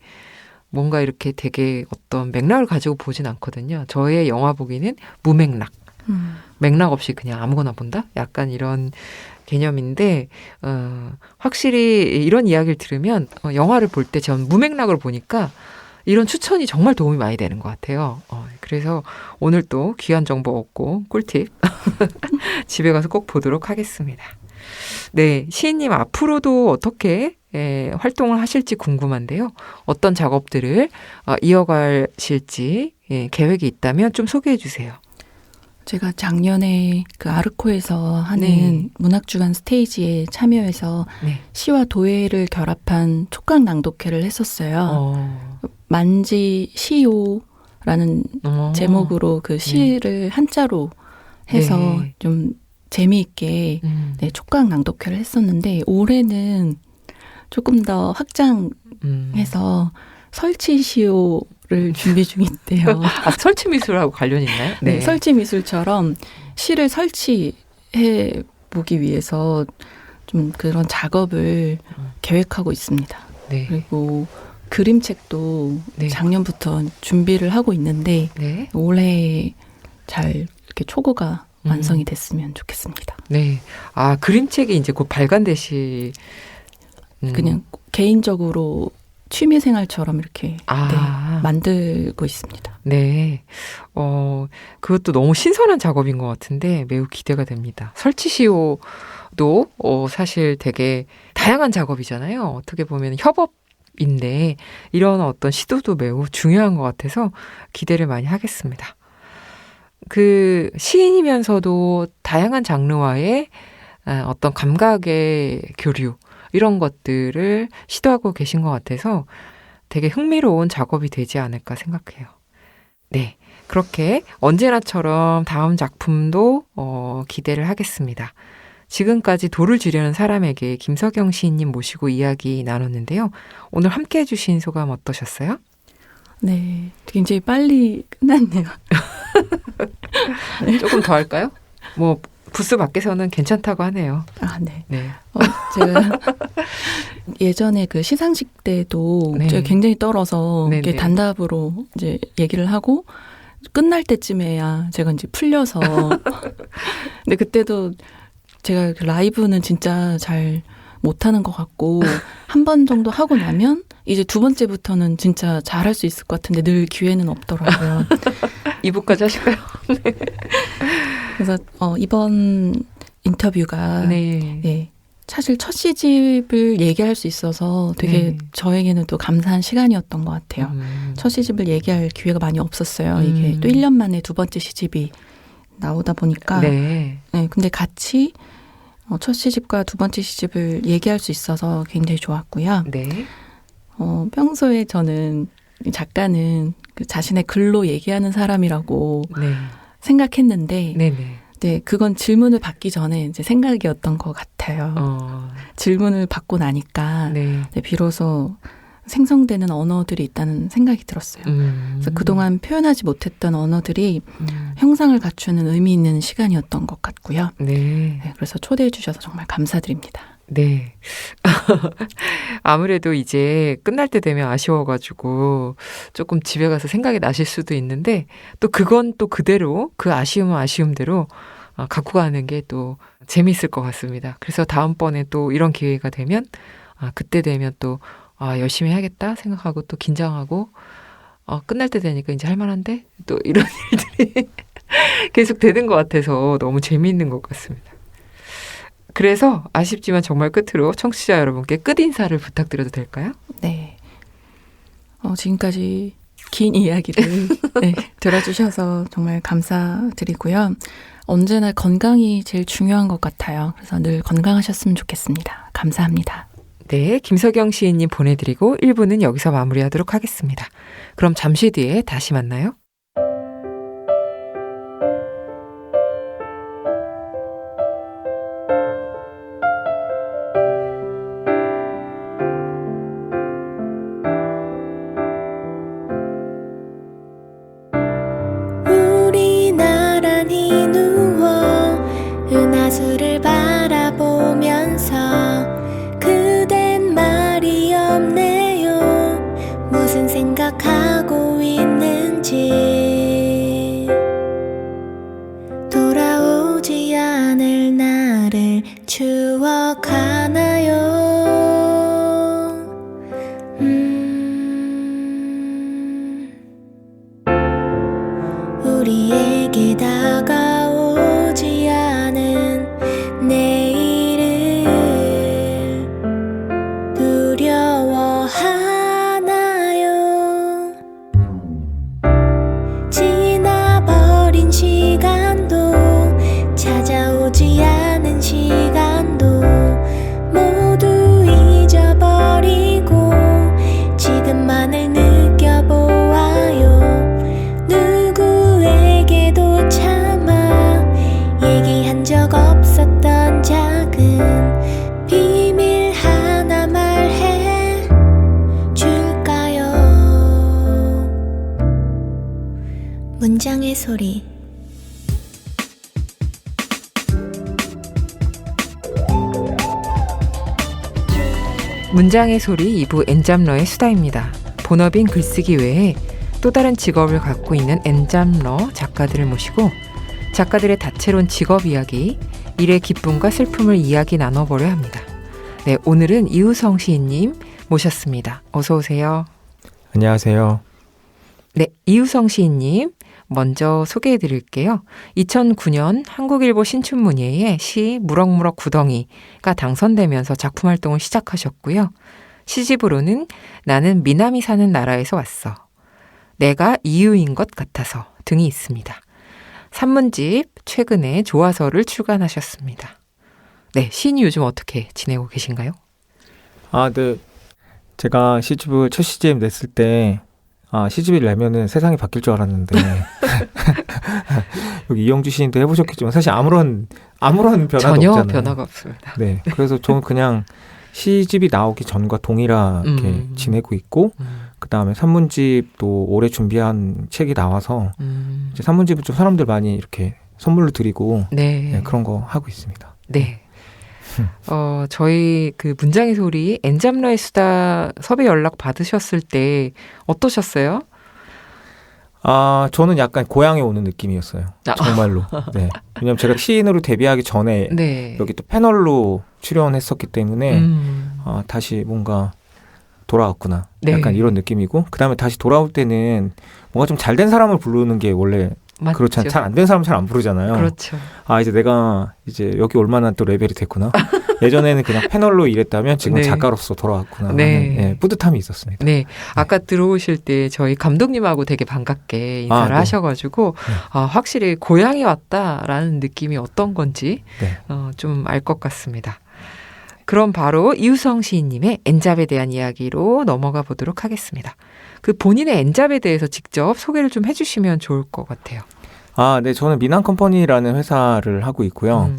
뭔가 이렇게 되게 어떤 맥락을 가지고 보진 않거든요. 저의 영화 보기는 무맥락. 맥락 없이 그냥 아무거나 본다? 약간 이런 개념인데 확실히 이런 이야기를 들으면 영화를 볼 때 전 무맥락으로 보니까 이런 추천이 정말 도움이 많이 되는 것 같아요. 그래서 오늘 또 귀한 정보 얻고 꿀팁 집에 가서 꼭 보도록 하겠습니다. 네, 시인님 앞으로도 어떻게 활동을 하실지 궁금한데요. 어떤 작업들을 이어가실지 계획이 있다면 좀 소개해 주세요. 제가 작년에 그 아르코에서 하는 네. 문학주간 스테이지에 참여해서 네. 시와 도예를 결합한 촉각 낭독회를 했었어요. 만지 시오라는 제목으로 그 시를 한자로 해서 네. 좀 재미있게 네, 촉각 낭독회를 했었는데 올해는 조금 더 확장해서 설치 시오를 준비 중인데요. 설치 미술하고 관련이 있나요? 네, 설치 미술처럼 시를 설치해 보기 위해서 좀 그런 작업을 계획하고 있습니다. 네. 그리고 그림책도 네. 작년부터 준비를 하고 있는데 네. 올해 잘 이렇게 초고가 완성이 됐으면 좋겠습니다. 네. 그림책이 이제 곧 발간되시. 그냥 개인적으로 취미생활처럼 이렇게 네, 만들고 있습니다. 네. 그것도 너무 신선한 작업인 것 같은데 매우 기대가 됩니다. 설치시오도 사실 되게 다양한 작업이잖아요. 어떻게 보면 협업인데 이런 어떤 시도도 매우 중요한 것 같아서 기대를 많이 하겠습니다. 그 시인이면서도 다양한 장르와의 어떤 감각의 교류 이런 것들을 시도하고 계신 것 같아서 되게 흥미로운 작업이 되지 않을까 생각해요. 네, 그렇게 언제나처럼 다음 작품도 기대를 하겠습니다. 지금까지 돌을 주려는 사람에게 김석영 시인님 모시고 이야기 나눴는데요. 오늘 함께해 주신 소감 어떠셨어요? 네, 굉장히 빨리 끝났네요. 조금 더 할까요? 뭐 부스 밖에서는 괜찮다고 하네요. 아, 네. 네. 제가 예전에 그 시상식 때도 네. 제가 굉장히 떨어서 네, 이렇게 네. 단답으로 이제 얘기를 하고 끝날 때쯤에야 제가 이제 풀려서 근데 그때도 제가 그 라이브는 진짜 잘 못하는 것 같고 한 번 정도 하고 나면 이제 두 번째부터는 진짜 잘할 수 있을 것 같은데 늘 기회는 없더라고요. 2부까지 하실까요? 그래서 이번 인터뷰가 네. 네, 사실 첫 시집을 얘기할 수 있어서 되게 네. 저에게는 또 감사한 시간이었던 것 같아요. 첫 시집을 얘기할 기회가 많이 없었어요. 이게 또 1년 만에 두 번째 시집이 나오다 보니까 네. 네, 근데 같이 첫 시집과 두 번째 시집을 얘기할 수 있어서 굉장히 좋았고요. 네. 평소에 저는 작가는 그 자신의 글로 얘기하는 사람이라고 네. 생각했는데 네네. 네, 그건 질문을 받기 전에 이제 생각이었던 것 같아요. 질문을 받고 나니까 네. 네, 비로소 생성되는 언어들이 있다는 생각이 들었어요. 그래서 그동안 표현하지 못했던 언어들이 형상을 갖추는 의미 있는 시간이었던 것 같고요. 네. 네, 그래서 초대해 주셔서 정말 감사드립니다. 네. 아무래도 이제 끝날 때 되면 아쉬워가지고 조금 집에 가서 생각이 나실 수도 있는데 또 그건 또 그대로 그 아쉬움은 아쉬움대로 갖고 가는 게 또 재미있을 것 같습니다. 그래서 다음번에 또 이런 기회가 되면 그때 되면 또 열심히 해야겠다 생각하고 또 긴장하고 끝날 때 되니까 이제 할만한데 또 이런 일들이 계속 되는 것 같아서 너무 재미있는 것 같습니다. 그래서 아쉽지만 정말 끝으로 청취자 여러분께 끝인사를 부탁드려도 될까요? 네. 지금까지 긴 이야기를 네, 들어주셔서 정말 감사드리고요. 언제나 건강이 제일 중요한 것 같아요. 그래서 늘 건강하셨으면 좋겠습니다. 감사합니다. 네, 김석영 시인님 보내드리고 1부는 여기서 마무리하도록 하겠습니다. 그럼 잠시 뒤에 다시 만나요. 우리 나란히 누워 은하수를 바라보면서 그댄 말이 없네요. 무슨 생각하고 있는지 돌아오지 않을 나를 추억하나요? 우리에게 다가오지 않은 내일을 두려워하나요? 지나버린 시간도 찾아오지 않은 시간도 모두 잊어버리고 지금만을 느껴보아요. 누구에게도 차마 얘기한 적 없었던 작은 비밀 하나 말해 줄까요? 문장의 소리. 문장의 소리 2부 엔잡러의 수다입니다. 본업인 글쓰기 외에 또 다른 직업을 갖고 있는 엔잡러 작가들을 모시고 작가들의 다채로운 직업 이야기, 일의 기쁨과 슬픔을 이야기 나눠보려 합니다. 네, 오늘은 이우성 시인님 모셨습니다. 어서 오세요. 안녕하세요. 네, 이우성 시인님 먼저 소개해 드릴게요. 2009년 한국일보 신춘문예에 시 무럭무럭 구덩이가 당선되면서 작품 활동을 시작하셨고요. 시집으로는 나는 미남이 사는 나라에서 왔어, 내가 이유인 것 같아서 등이 있습니다. 산문집 최근에 조화서를 출간하셨습니다. 네, 시인이 요즘 어떻게 지내고 계신가요? 네. 제가 첫 시집 냈을 때 시집을 내면은 세상이 바뀔 줄 알았는데 여기 이영주 시인도 해보셨겠지만 사실 아무런 변화도 전혀 없잖아요. 변화가 없습니다. 네, 그래서 저는 그냥 시집이 나오기 전과 동일하게 지내고 있고 그 다음에 산문집도 올해 준비한 책이 나와서 이제 산문집을 좀 사람들 많이 이렇게 선물로 드리고 네. 네, 그런 거 하고 있습니다. 네. 저희 그 문장의 소리 엔잡러의 수다 섭외 연락 받으셨을 때 어떠셨어요? 저는 약간 고향에 오는 느낌이었어요. 정말로. 네. 왜냐면 제가 시인으로 데뷔하기 전에 네. 여기 또 패널로 출연했었기 때문에 다시 뭔가 돌아왔구나. 네. 약간 이런 느낌이고 그다음에 다시 돌아올 때는 뭔가 좀 잘 된 사람을 부르는 게 원래 맞죠. 그렇잖아요. 잘 안 된 사람은 잘 안 부르잖아요. 그렇죠. 이제 내가 이제 여기 올 만한 또 레벨이 됐구나. 예전에는 그냥 패널로 일했다면 지금 네. 작가로서 돌아왔구나 네. 하는 뿌듯함이 있었습니다. 네. 아까 들어오실 때 저희 감독님하고 되게 반갑게 인사를 네. 하셔가지고 확실히 고향에 왔다라는 느낌이 어떤 건지 네. 좀 알 것 같습니다. 그럼 바로 이우성 시인님의 엔잡에 대한 이야기로 넘어가 보도록 하겠습니다. 그 본인의 엔잡에 대해서 직접 소개를 좀 해주시면 좋을 것 같아요. 네. 저는 미남컴퍼니라는 회사를 하고 있고요.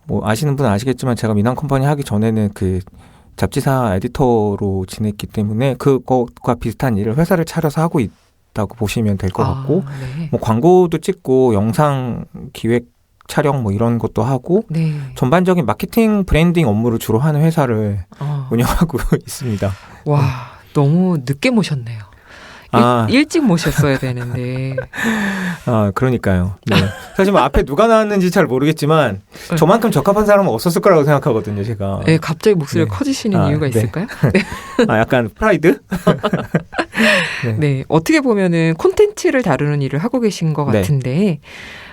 뭐 아시는 분은 아시겠지만 제가 미남컴퍼니 하기 전에는 그 잡지사 에디터로 지냈기 때문에 그것과 비슷한 일을 회사를 차려서 하고 있다고 보시면 될 것 같고 네. 뭐 광고도 찍고 영상 기획 촬영 뭐 이런 것도 하고 네. 전반적인 마케팅 브랜딩 업무를 주로 하는 회사를 운영하고 있습니다. 와, 너무 늦게 모셨네요. 일찍 모셨어야 되는데. 그러니까요. 네. 사실 뭐 앞에 누가 나왔는지 잘 모르겠지만 저만큼 적합한 사람은 없었을 거라고 생각하거든요, 제가. 네, 갑자기 목소리가 커지시는 이유가 네. 있을까요? 네. 약간 프라이드? 네, 어떻게 보면은 콘텐츠를 다루는 일을 하고 계신 것 같은데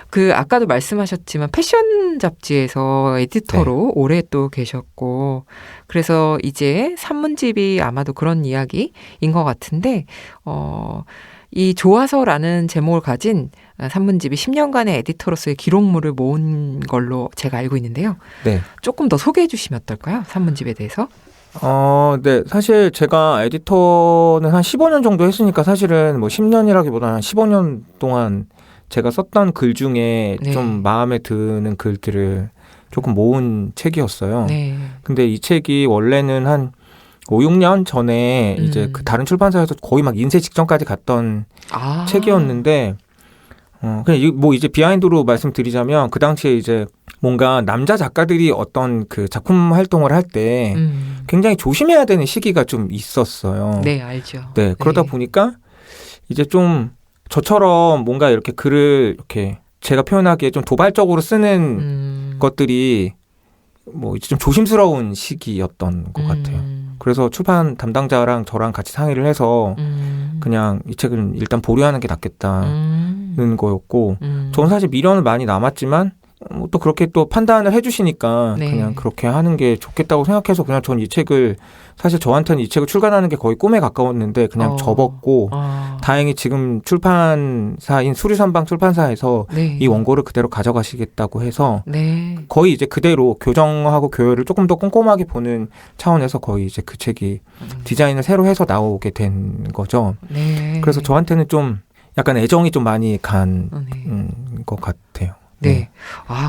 그 아까도 말씀하셨지만 패션 잡지에서 에디터로 오래 또 계셨고 그래서 이제 산문집이 아마도 그런 이야기인 것 같은데 이 좋아서라는 제목을 가진 산문집이 10년간의 에디터로서의 기록물을 모은 걸로 제가 알고 있는데요. 네. 조금 더 소개해 주시면 어떨까요? 산문집에 대해서. 네. 사실 제가 에디터는 한 15년 정도 했으니까 사실은 뭐 10년이라기보다는 한 15년 동안 제가 썼던 글 중에 네. 좀 마음에 드는 글들을 조금 모은 책이었어요. 네. 근데 근데 이 책이 원래는 한 5, 6년 전에 이제 그 다른 출판사에서 거의 막 인쇄 직전까지 갔던 책이었는데, 그냥 뭐 이제 비하인드로 말씀드리자면 그 당시에 이제 뭔가 남자 작가들이 어떤 그 작품 활동을 할 때 굉장히 조심해야 되는 시기가 좀 있었어요. 네, 알죠. 네, 그러다 보니까 이제 좀 저처럼 뭔가 이렇게 글을 이렇게 제가 표현하기에 좀 도발적으로 쓰는 것들이 뭐 이제 좀 조심스러운 시기였던 것 같아요. 그래서 출판 담당자랑 저랑 같이 상의를 해서 그냥 이 책은 일단 보류하는 게 낫겠다는 거였고 저는 사실 미련은 많이 남았지만 또 그렇게 또 판단을 해주시니까 네. 그냥 그렇게 하는 게 좋겠다고 생각해서 그냥 전 이 책을 사실 저한테는 이 책을 출간하는 게 거의 꿈에 가까웠는데 그냥 접었고 다행히 지금 출판사인 수리선방 출판사에서 네. 이 원고를 그대로 가져가시겠다고 해서 네. 거의 이제 그대로 교정하고 교열을 조금 더 꼼꼼하게 보는 차원에서 거의 이제 그 책이 디자인을 새로 해서 나오게 된 거죠. 네. 그래서 저한테는 좀 약간 애정이 좀 많이 간 것 같아요. 네.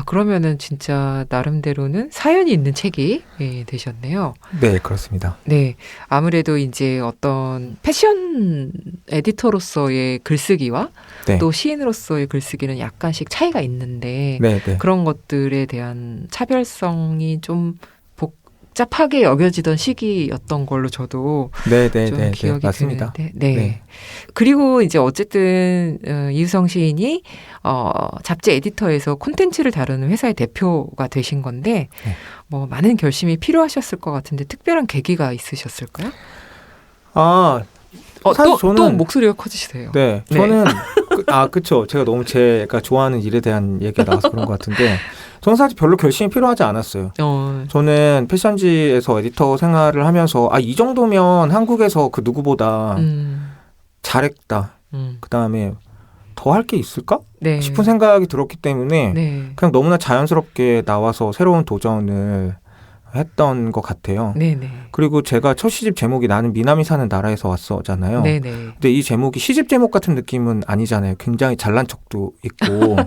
그러면은 진짜 나름대로는 사연이 있는 책이 되셨네요. 네, 그렇습니다. 네. 아무래도 이제 어떤 패션 에디터로서의 글쓰기와 네. 또 시인으로서의 글쓰기는 약간씩 차이가 있는데 네, 네. 그런 것들에 대한 차별성이 좀 복잡하게 여겨지던 시기였던 걸로 저도 네, 네, 좀 네, 기억이 네, 맞습니다. 드는데, 네. 네. 그리고 이제 어쨌든 이우성 시인이 잡지 에디터에서 콘텐츠를 다루는 회사의 대표가 되신 건데 네. 뭐 많은 결심이 필요하셨을 것 같은데 특별한 계기가 있으셨을까요? 사실 또 목소리가 커지시세요. 네, 네. 저는 그쵸. 제가 너무 제가 좋아하는 일에 대한 얘기가 나와서 그런 것 같은데 저는 사실 별로 결심이 필요하지 않았어요. 저는 패션지에서 에디터 생활을 하면서 이 정도면 한국에서 그 누구보다 잘했다. 그 다음에 더 할 게 있을까? 네. 싶은 생각이 들었기 때문에 네. 그냥 너무나 자연스럽게 나와서 새로운 도전을 했던 것 같아요. 네네. 그리고 제가 첫 시집 제목이 나는 미남이 사는 나라에서 왔어잖아요. 네네. 근데 이 제목이 시집 제목 같은 느낌은 아니잖아요. 굉장히 잘난 척도 있고.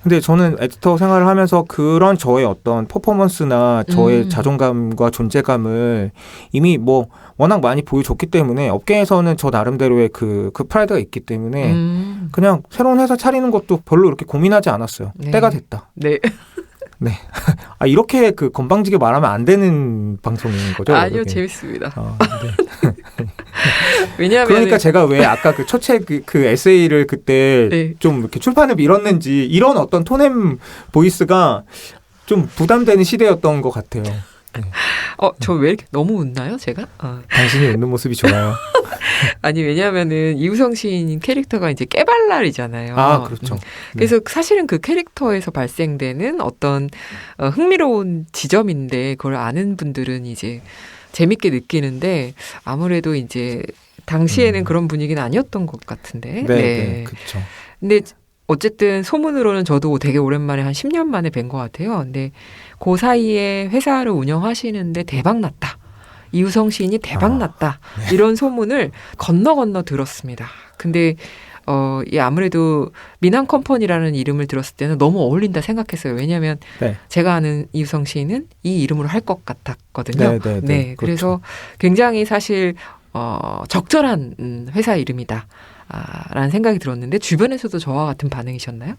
근데 저는 에디터 생활을 하면서 그런 저의 어떤 퍼포먼스나 저의 자존감과 존재감을 이미 뭐 워낙 많이 보여줬기 때문에 업계에서는 저 나름대로의 그 프라이드가 있기 때문에 그냥 새로운 회사 차리는 것도 별로 이렇게 고민하지 않았어요. 네. 때가 됐다. 네. 네. 아, 이렇게 그 건방지게 말하면 안 되는 방송인 거죠? 아니요, 여기? 재밌습니다. 네. 왜냐하면 그러니까 제가 왜 아까 그 초책 그 에세이를 그때 네. 좀 이렇게 출판을 미뤘는지 이런 어떤 톤앤 보이스가 좀 부담되는 시대였던 것 같아요. 네. 저 왜 이렇게 너무 웃나요, 제가? 당신이 웃는 모습이 좋아요. 아니, 왜냐하면은 이우성 시인 캐릭터가 이제 깨발랄이잖아요. 아, 그렇죠. 그래서 사실은 그 캐릭터에서 발생되는 어떤 흥미로운 지점인데 그걸 아는 분들은 이제 재밌게 느끼는데 아무래도 이제 당시에는 그런 분위기는 아니었던 것 같은데. 네, 그렇죠. 근데 어쨌든 소문으로는 저도 되게 오랜만에 한 10년 만에 뵌 것 같아요. 근데 그 사이에 회사를 운영하시는데 대박 났다. 이우성 시인이 대박 났다. 네. 이런 소문을 건너 들었습니다. 근데 아무래도 미남 컴퍼니라는 이름을 들었을 때는 너무 어울린다 생각했어요. 왜냐하면 네. 제가 아는 이우성 시인은 이 이름으로 할 것 같았거든요. 네, 그래서 굉장히 사실 적절한 회사 이름이다. 라는 생각이 들었는데 주변에서도 저와 같은 반응이셨나요?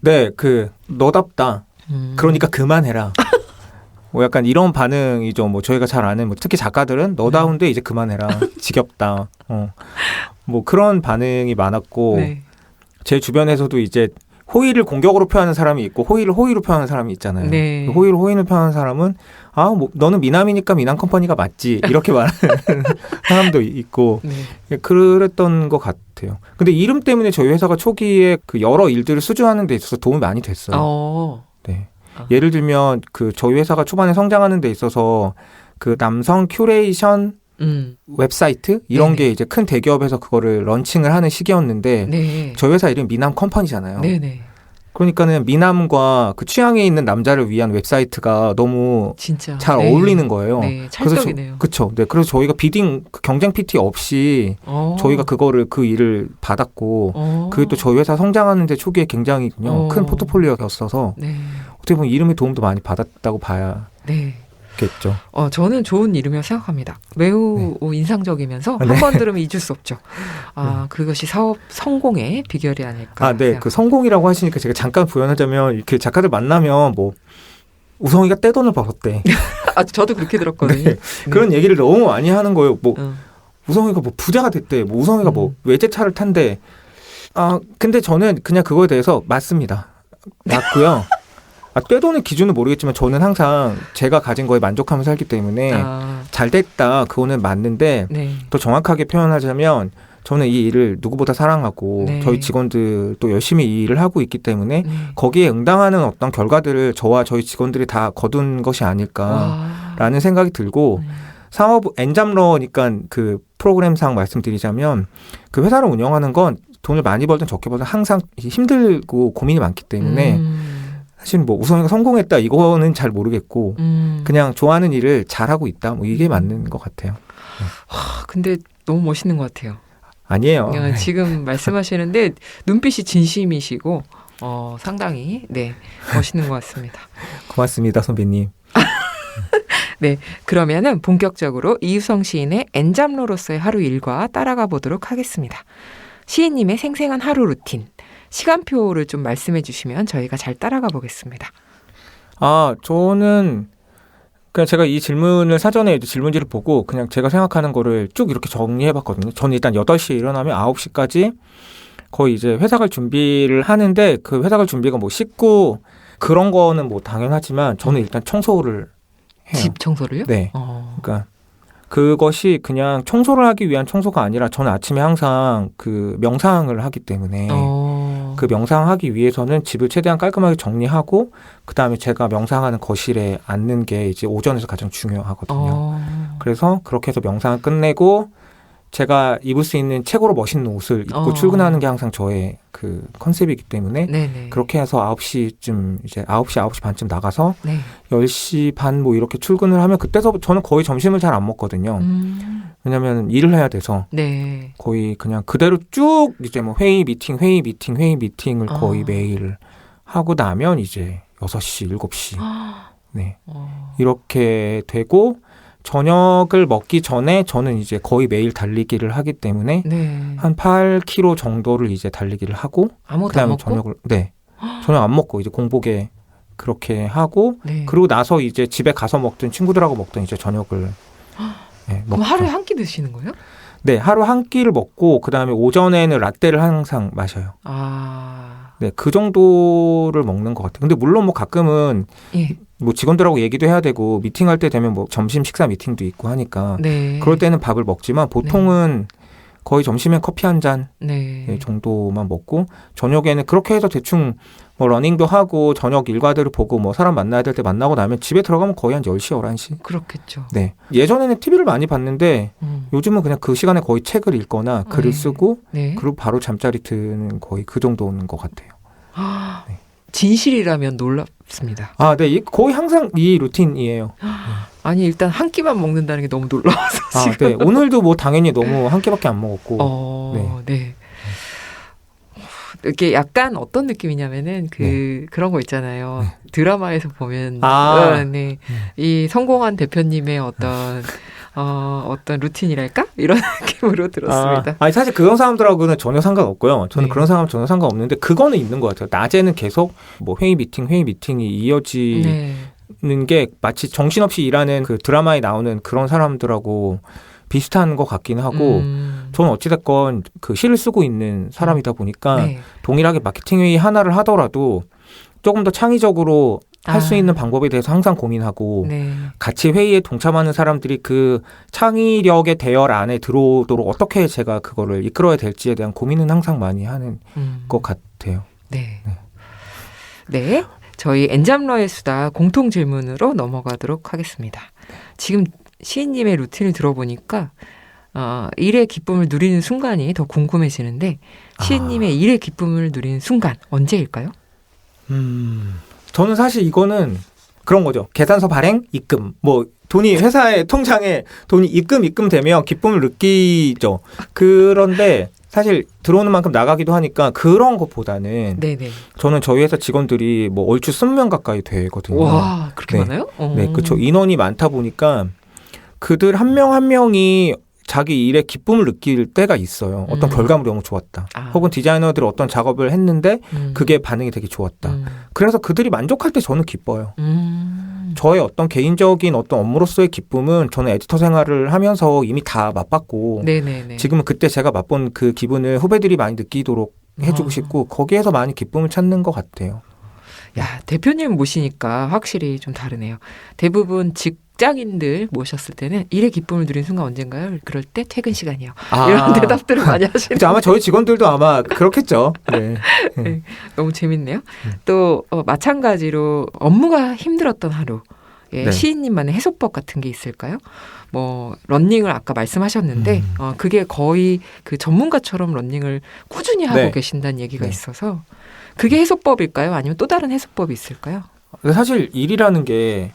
네, 너답다. 그러니까 그만해라. 뭐 약간 이런 반응이죠. 뭐 저희가 잘 아는 뭐 특히 작가들은 너다운데 이제 그만해라. 지겹다. 뭐 그런 반응이 많았고 네. 제 주변에서도 이제 호의를 공격으로 표하는 사람이 있고 호의를 호의로 표하는 사람이 있잖아요. 네. 호의를 호의로 표하는 사람은 뭐 너는 미남이니까 미남 컴퍼니가 맞지 이렇게 말하는 사람도 있고 네. 그랬던 것 같아요. 근데 이름 때문에 저희 회사가 초기에 그 여러 일들을 수주하는 데 있어서 도움이 많이 됐어요. 네. 예를 들면 저희 회사가 초반에 성장하는 데 있어서 그 남성 큐레이션 웹사이트 이런 네네. 게 이제 큰 대기업에서 그거를 런칭을 하는 시기였는데 네. 저희 회사 이름이 미남 컴퍼니잖아요. 네네. 그러니까는 미남과 그 취향에 있는 남자를 위한 웹사이트가 너무 진짜 잘 네. 어울리는 거예요. 네, 찰떡이네요. 그렇죠. 네, 그래서 저희가 비딩 경쟁 PT 없이 저희가 그 일을 받았고 그게 또 저희 회사 성장하는데 초기에 굉장히 큰 포트폴리오였어서 네. 어떻게 보면 이름의 도움도 많이 받았다고 봐야겠죠. 네. 저는 좋은 이름이라고 생각합니다. 매우 인상적이면서 네. 한 번 들으면 잊을 수 없죠. 그것이 사업 성공의 비결이 아닐까. 네. 그 성공이라고 하시니까 제가 잠깐 부연하자면 이렇게 작가들 만나면 뭐 우성이가 떼돈을 벌었대. 저도 그렇게 들었거든요. 네. 그런 얘기를 너무 많이 하는 거예요. 뭐 우성이가 뭐 부자가 됐대. 뭐 우성이가 뭐 외제차를 탄대. 근데 저는 그냥 그거에 대해서 맞습니다. 맞고요. 떼돈의 기준은 모르겠지만 저는 항상 제가 가진 거에 만족하면서 살기 때문에 잘 됐다. 그거는 맞는데 네. 더 정확하게 표현하자면 저는 이 일을 누구보다 사랑하고 네. 저희 직원들도 열심히 이 일을 하고 있기 때문에 거기에 응당하는 어떤 결과들을 저와 저희 직원들이 다 거둔 것이 아닐까라는 생각이 들고 사업 엔잡러니까 그 프로그램상 말씀드리자면 그 회사를 운영하는 건 돈을 많이 벌든 적게 벌든 항상 힘들고 고민이 많기 때문에 사실 뭐 우성이가 성공했다 이거는 잘 모르겠고 그냥 좋아하는 일을 잘하고 있다 뭐 이게 맞는 것 같아요. 근데 너무 멋있는 것 같아요. 아니에요. 지금 말씀하시는데 눈빛이 진심이시고 상당히 멋있는 것 같습니다. 고맙습니다, 선배님. 네, 그러면은 본격적으로 이우성 시인의 엔잡러로서의 하루 일과 따라가 보도록 하겠습니다. 시인님의 생생한 하루 루틴, 시간표를 좀 말씀해 주시면 저희가 잘 따라가 보겠습니다. 저는 그냥 제가 이 질문을 사전에 이제 질문지를 보고 그냥 제가 생각하는 거를 쭉 이렇게 정리해 봤거든요. 저는 일단 8시에 일어나면 9시까지 거의 이제 회사 갈 준비를 하는데 그 회사 갈 준비가 뭐 씻고 그런 거는 뭐 당연하지만 저는 일단 청소를 해요. 집 청소를요? 네. 그러니까 그것이 그냥 청소를 하기 위한 청소가 아니라 저는 아침에 항상 그 명상을 하기 때문에 그 명상하기 위해서는 집을 최대한 깔끔하게 정리하고 그다음에 제가 명상하는 거실에 앉는 게 이제 오전에서 가장 중요하거든요. 그래서 그렇게 해서 명상을 끝내고 제가 입을 수 있는 최고로 멋있는 옷을 입고 출근하는 게 항상 저의 그 컨셉이기 때문에 네네. 그렇게 해서 9시쯤 이제 9시 반쯤 나가서 네. 10시 반 뭐 이렇게 출근을 하면 그때서 저는 거의 점심을 잘 안 먹거든요. 왜냐면 일을 해야 돼서 네. 거의 그냥 그대로 쭉 이제 뭐 회의 미팅을 거의 매일 하고 나면 이제 6시, 7시. 네. 이렇게 되고, 저녁을 먹기 전에 저는 이제 거의 매일 달리기를 하기 때문에 네. 한 8km 정도를 이제 달리기를 하고 아무것도 안 그다음에 먹고? 저녁을 저녁 안 먹고 이제 공복에 그렇게 하고 네. 그리고 나서 이제 집에 가서 먹든 친구들하고 먹든 이제 저녁을 네, 그럼 먹죠. 하루에 한 끼 드시는 거예요? 네, 하루 한 끼를 먹고 그다음에 오전에는 라떼를 항상 마셔요. 네, 그 정도를 먹는 것 같아요. 근데 물론 뭐 가끔은 예. 뭐 직원들하고 얘기도 해야 되고 미팅할 때 되면 뭐 점심 식사 미팅도 있고 하니까 네. 그럴 때는 밥을 먹지만 보통은 거의 점심엔 커피 한 잔 네. 정도만 먹고 저녁에는 그렇게 해서 대충 뭐 러닝도 하고 저녁 일과들을 보고 뭐 사람 만나야 될 때 만나고 나면 집에 들어가면 거의 한 10시, 11시. 그렇겠죠. 네. 예전에는 TV를 많이 봤는데 요즘은 그냥 그 시간에 거의 책을 읽거나 글을 네. 쓰고 네. 그리고 바로 잠자리 드는 거의 그 정도인 것 같아요. 네. 진실이라면 놀랍습니다. 아, 네. 거의 항상 이 루틴이에요. 아니 일단 한 끼만 먹는다는 게 너무 놀라워서 아, 지금. 네. 오늘도 뭐 당연히 너무 한 끼밖에 안 먹었고. 네. 이렇게 약간 어떤 느낌이냐면은 그런 거 있잖아요. 드라마에서 보면 네. 이 성공한 대표님의 어떤 루틴이랄까? 이런 느낌으로 들었습니다. 아니 사실 그런 사람들하고는 전혀 상관없고요. 저는 네. 그런 사람 전혀 상관없는데 그거는 있는 것 같아요. 낮에는 계속 뭐 회의 미팅이 이어지는 게 마치 정신없이 일하는 그 드라마에 나오는 그런 사람들하고 비슷한 것 같긴 하고 저는 어찌됐건 그 시를 쓰고 있는 사람이다 보니까 동일하게 마케팅 회의 하나를 하더라도 조금 더 창의적으로 할 수 있는 방법에 대해서 항상 고민하고 같이 회의에 동참하는 사람들이 그 창의력의 대열 안에 들어오도록 어떻게 제가 그거를 이끌어야 될지에 대한 고민은 항상 많이 하는 것 같아요. 네. 저희 엔잡러의 수다 공통 질문으로 넘어가도록 하겠습니다. 지금 시인님의 루틴을 들어보니까 일의 기쁨을 누리는 순간이 더 궁금해지는데 시인님의 일의 기쁨을 누리는 순간 언제일까요? 저는 사실 이거는 그런 거죠. 계산서 발행, 입금. 뭐 돈이 회사의 통장에 돈이 입금 되면 기쁨을 느끼죠. 그런데 사실 들어오는 만큼 나가기도 하니까 그런 것보다는 저는 저희 회사 직원들이 뭐 얼추 20명 가까이 되거든요. 와, 그렇게 많아요? 네, 그렇죠. 인원이 많다 보니까 그들 한 명 한 명이 자기 일에 기쁨을 느낄 때가 있어요. 어떤 결과물이 너무 좋았다. 혹은 디자이너들이 어떤 작업을 했는데 그게 반응이 되게 좋았다. 그래서 그들이 만족할 때 저는 기뻐요. 저의 어떤 개인적인 어떤 업무로서의 기쁨은 저는 에디터 생활을 하면서 이미 다 맛봤고 지금은 그때 제가 맛본 그 기분을 후배들이 많이 느끼도록 해주고 싶고 거기에서 많이 기쁨을 찾는 것 같아요. 야, 대표님 모시니까 확실히 좀 다르네요. 대부분 직장인들 모셨을 때는 일의 기쁨을 누리는 순간 언젠가요? 그럴 때 퇴근 시간이요. 이런 대답들을 많이 하시는. 아마 저희 직원들도 아마 그렇겠죠. 네. 너무 재밌네요. 또 마찬가지로 업무가 힘들었던 하루. 시인님만의 해소법 같은 게 있을까요? 뭐 러닝을 아까 말씀하셨는데 그게 거의 그 전문가처럼 러닝을 꾸준히 하고 계신다는 얘기가 있어서 그게 해소법일까요? 아니면 또 다른 해소법이 있을까요? 사실 일이라는 게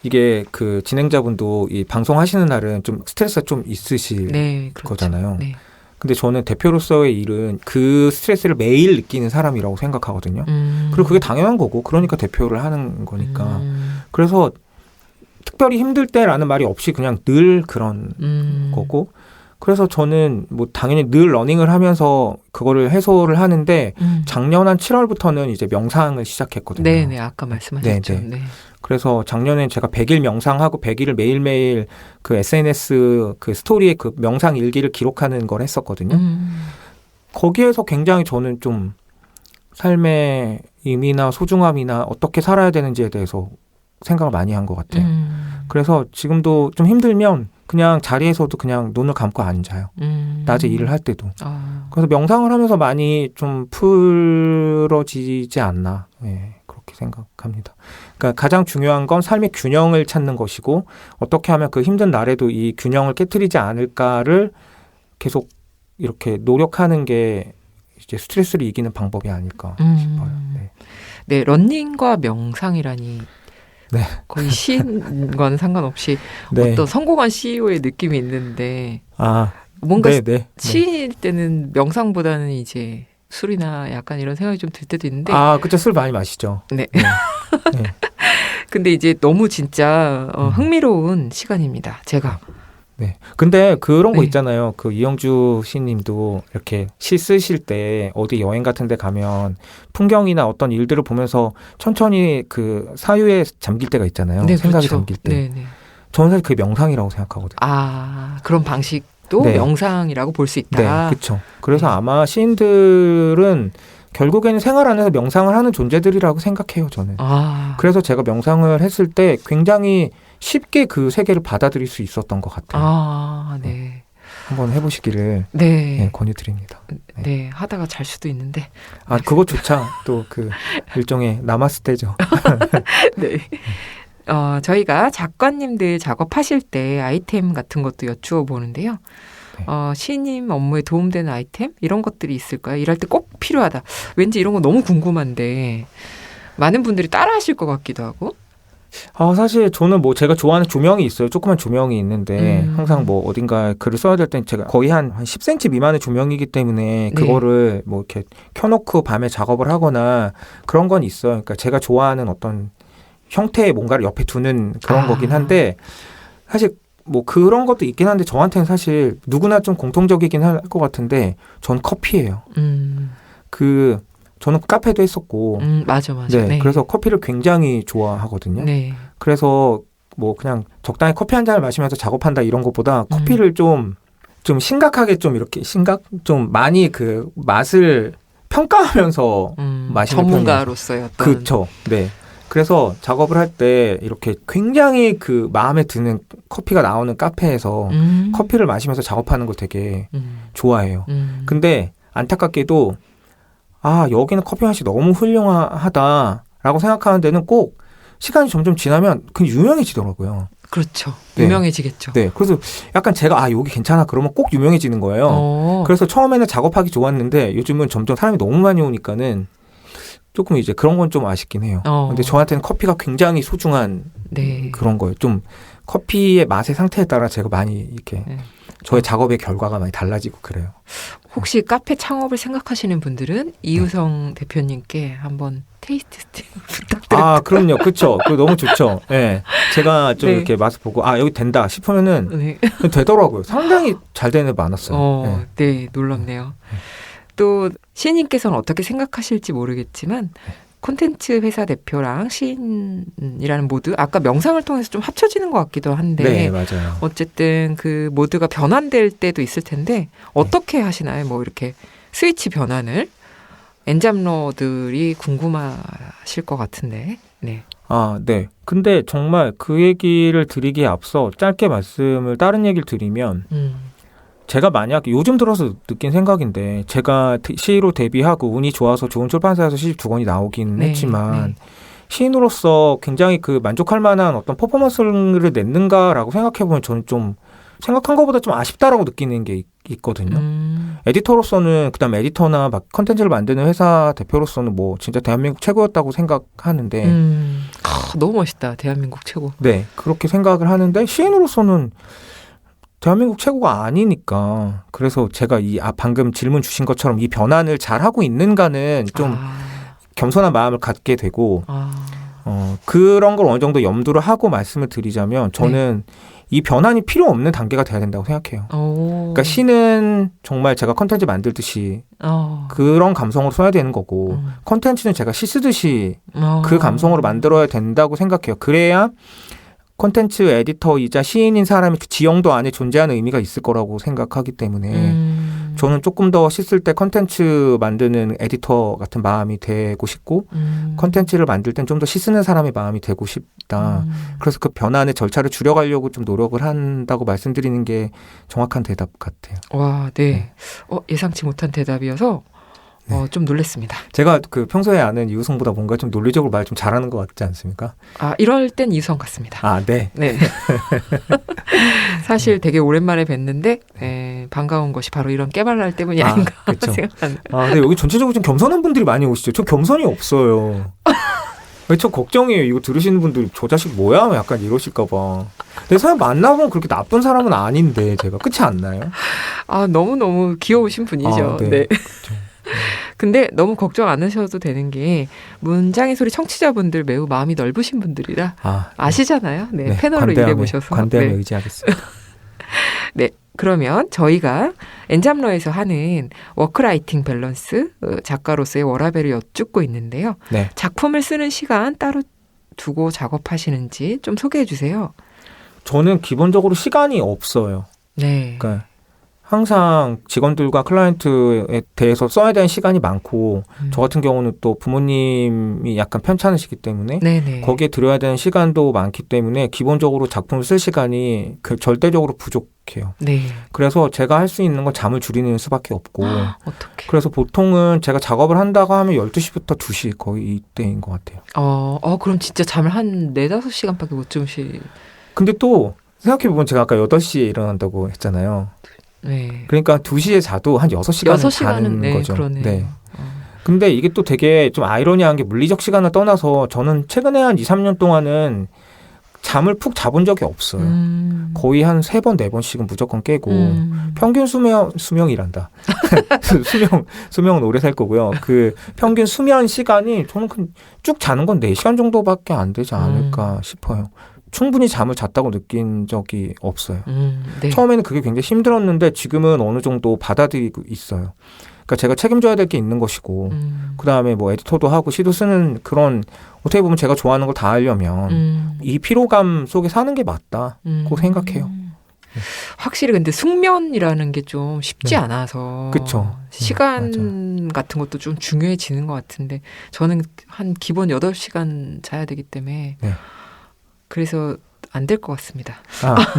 이게 그 진행자분도 이 방송하시는 날은 좀 스트레스가 좀 있으실 거잖아요. 근데 저는 대표로서의 일은 그 스트레스를 매일 느끼는 사람이라고 생각하거든요. 그리고 그게 당연한 거고 그러니까 대표를 하는 거니까. 그래서 특별히 힘들 때라는 말이 없이 그냥 늘 그런 거고 그래서 저는 뭐 당연히 늘 러닝을 하면서 그거를 해소를 하는데 작년 한 7월부터는 이제 명상을 시작했거든요. 네네, 아까 말씀하셨죠. 그래서 작년엔 제가 100일 명상하고 100일을 매일매일 그 SNS 그 스토리에 그 명상 일기를 기록하는 걸 했었거든요. 거기에서 굉장히 저는 좀 삶의 의미나 소중함이나 어떻게 살아야 되는지에 대해서 생각을 많이 한 것 같아요. 그래서 지금도 좀 힘들면 그냥 자리에서도 그냥 눈을 감고 앉아요. 낮에 일을 할 때도. 그래서 명상을 하면서 많이 좀 풀어지지 않나. 그렇게 생각합니다. 그러니까 가장 중요한 건 삶의 균형을 찾는 것이고 어떻게 하면 그 힘든 날에도 이 균형을 깨트리지 않을까를 계속 이렇게 노력하는 게 이제 스트레스를 이기는 방법이 아닐까 싶어요. 네, 러닝과 명상이라니 거의 시인과는 상관없이 어떤 성공한 CEO의 느낌이 있는데 뭔가 시인일 때는 명상보다는 이제 술이나 약간 이런 생각이 좀 들 때도 있는데. 아, 그쵸. 술 많이 마시죠. 네. 네. 네. 근데 이제 너무 진짜 흥미로운 시간입니다. 제가. 네. 근데 그런 거 네. 있잖아요. 그 이영주 시님도 이렇게 시 쓰실 때 어디 여행 같은 데 가면 풍경이나 어떤 일들을 보면서 천천히 그 사유에 잠길 때가 있잖아요. 네, 생각이 그렇죠. 잠길 때. 네, 네. 저는 사실 그게 명상이라고 생각하거든요. 아, 그런 방식도 네. 명상이라고 볼 수 있다. 네, 그렇죠. 그래서 네. 아마 시인들은 결국에는 생활 안에서 명상을 하는 존재들이라고 생각해요, 저는. 아, 그래서 제가 명상을 했을 때 굉장히 쉽게 그 세계를 받아들일 수 있었던 것 같아요. 아, 네. 한번 해보시기를 네. 네, 권유드립니다. 네, 하다가 잘 수도 있는데. 아, 그것조차 또 그 일종의 나마스테죠. 네. 저희가 작가님들 작업하실 때 아이템 같은 것도 여쭈어 보는데요. 네. 시인님 업무에 도움되는 아이템? 이런 것들이 있을까요? 일할 때 꼭 필요하다. 왠지 이런 거 너무 궁금한데 많은 분들이 따라 하실 것 같기도 하고. 아, 사실 저는 뭐 제가 좋아하는 조명이 있어요. 조그만 조명이 있는데 항상 뭐 어딘가에 글을 써야 될 땐 제가 거의 한 10cm 미만의 조명이기 때문에 그거를 뭐 이렇게 켜놓고 밤에 작업을 하거나 그런 건 있어요. 그러니까 제가 좋아하는 어떤 형태의 뭔가를 옆에 두는 그런 거긴 한데 사실 뭐 그런 것도 있긴 한데 저한테는 사실 누구나 좀 공통적이긴 할 것 같은데 전 커피예요. 저는 카페도 했었고 맞아. 네, 네. 그래서 커피를 굉장히 좋아하거든요. 네. 그래서 뭐 그냥 적당히 커피 한 잔을 마시면서 작업한다 이런 것보다 커피를 좀 심각하게 좀 이렇게 좀 많이 그 맛을 평가하면서 마시는 전문가로서의 어떤 그렇죠. 네. 그래서 작업을 할 때 이렇게 굉장히 그 마음에 드는 커피가 나오는 카페에서 커피를 마시면서 작업하는 걸 되게 좋아해요. 근데 안타깝게도 아, 여기는 커피 맛이 너무 훌륭하다라고 생각하는 데는 꼭 시간이 점점 지나면 그냥 유명해지더라고요. 그렇죠. 네. 유명해지겠죠. 네. 그래서 약간 제가 여기 괜찮아. 그러면 꼭 유명해지는 거예요. 그래서 처음에는 작업하기 좋았는데 요즘은 점점 사람이 너무 많이 오니까는 조금 이제 그런 건 좀 아쉽긴 해요. 근데 저한테는 커피가 굉장히 소중한 네. 그런 거예요. 좀 커피의 맛의 상태에 따라 제가 많이 이렇게 저의 작업의 결과가 많이 달라지고 그래요. 혹시 카페 창업을 생각하시는 분들은 이유성 대표님께 한번 테이스트 스팅 부탁드립니다. 아, 그럼요. 그렇죠. 그거 너무 좋죠. 네. 제가 좀 네. 이렇게 맛을 보고 여기 된다 싶으면은 네. 되더라고요. 상당히 잘 되는 애 많았어요. 네, 놀랍네요. 또 시인님께서는 어떻게 생각하실지 모르겠지만 콘텐츠 회사 대표랑 시인이라는 모드 아까 명상을 통해서 좀 합쳐지는 것 같기도 한데 네, 맞아요. 어쨌든 그 모드가 변환될 때도 있을 텐데 어떻게 하시나요? 뭐 이렇게 스위치 변환을 엔잡러들이 궁금하실 것 같은데. 네. 아, 네. 근데 정말 그 얘기를 드리기에 앞서 짧게 다른 얘기를 드리면 제가 만약 요즘 들어서 느낀 생각인데 제가 시로 데뷔하고 운이 좋아서 좋은 출판사에서 시집 2권이 나오긴 했지만 시인으로서 굉장히 그 만족할 만한 어떤 퍼포먼스를 냈는가라고 생각해보면 저는 좀 생각한 것보다 좀 아쉽다라고 느끼는 게 있거든요. 에디터로서는 그다음 에디터나 컨텐츠를 만드는 회사 대표로서는 뭐 진짜 대한민국 최고였다고 생각하는데 너무 멋있다. 대한민국 최고. 네, 그렇게 생각을 하는데 시인으로서는 대한민국 최고가 아니니까 그래서 제가 방금 질문 주신 것처럼 이 변환을 잘 하고 있는가는 좀 겸손한 마음을 갖게 되고 그런 걸 어느 정도 염두를 하고 말씀을 드리자면 저는 이 변환이 필요 없는 단계가 돼야 된다고 생각해요. 그러니까 시는 정말 제가 컨텐츠 만들듯이 그런 감성으로 써야 되는 거고 컨텐츠는 제가 시 쓰듯이 그 감성으로 만들어야 된다고 생각해요. 그래야 콘텐츠 에디터이자 시인인 사람이 그 지형도 안에 존재하는 의미가 있을 거라고 생각하기 때문에 저는 조금 더 씻을 때 콘텐츠 만드는 에디터 같은 마음이 되고 싶고 콘텐츠를 만들 땐 좀 더 씻는 사람의 마음이 되고 싶다. 그래서 그 변환의 절차를 줄여가려고 좀 노력을 한다고 말씀드리는 게 정확한 대답 같아요. 와, 네. 예상치 못한 대답이어서 좀 놀랐습니다. 제가 그 평소에 아는 이우성보다 뭔가 좀 논리적으로 말 좀 잘하는 것 같지 않습니까? 이럴 땐 이우성 같습니다. 네. 네. 사실 되게 오랜만에 뵀는데 반가운 것이 바로 이런 깨발랄 때문이 아닌가 생각합니다. 근데 여기 전체적으로 좀 겸손한 분들이 많이 오시죠. 저 겸손이 없어요. 저 걱정이에요. 이거 들으시는 분들이 저 자식 뭐야? 약간 이러실까 봐. 근데 사람 만나보면 그렇게 나쁜 사람은 아닌데 제가 그렇지 않나요? 너무너무 귀여우신 분이죠. 네. 그렇죠. 근데 너무 걱정 안 하셔도 되는 게 문장의 소리 청취자분들 매우 마음이 넓으신 분들이라 아시잖아요. 네, 네, 패널로 일해보셔서. 관대함에 네. 의지하겠습니다. 네. 그러면 저희가 엔잡러에서 하는 워크라이팅 밸런스 작가로서의 워라밸을 여쭙고 있는데요. 네. 작품을 쓰는 시간 따로 두고 작업하시는지 좀 소개해 주세요. 저는 기본적으로 시간이 없어요. 네. 그러니까 항상 직원들과 클라이언트에 대해서 써야 되는 시간이 많고 저 같은 경우는 또 부모님이 약간 편찮으시기 때문에 네네. 거기에 들여야 되는 시간도 많기 때문에 기본적으로 작품을 쓸 시간이 절대적으로 부족해요. 네. 그래서 제가 할 수 있는 건 잠을 줄이는 수밖에 없고 어떻게? 그래서 보통은 제가 작업을 한다고 하면 12시부터 2시 거의 이때인 것 같아요. 그럼 진짜 잠을 한 4-5시간밖에 못 주무시. 근데 또 생각해보면 제가 아까 8시에 일어난다고 했잖아요. 네. 그러니까 2시에 자도 한 6시간은 자는 네, 거죠. 그러네요. 네. 근데 이게 또 되게 좀 아이러니한 게 물리적 시간을 떠나서 저는 최근에 한 2-3년 동안은 잠을 푹 자본 적이 없어요. 거의 한 3번, 4번씩은 무조건 깨고 평균 수명이란다. 수명은 오래 살 거고요. 그 평균 수면 시간이 저는 쭉 자는 건 4시간 정도밖에 안 되지 않을까 싶어요. 충분히 잠을 잤다고 느낀 적이 없어요. 네. 처음에는 그게 굉장히 힘들었는데 지금은 어느 정도 받아들이고 있어요. 그러니까 제가 책임져야 될 게 있는 것이고 그다음에 뭐 에디터도 하고 시도 쓰는 그런 어떻게 보면 제가 좋아하는 걸 다 하려면 이 피로감 속에 사는 게 맞다고 생각해요. 확실히 근데 숙면이라는 게 좀 쉽지 네. 않아서 그쵸. 시간 같은 것도 좀 중요해지는 것 같은데 저는 한 기본 8시간 자야 되기 때문에 네. 그래서 안 될 것 같습니다.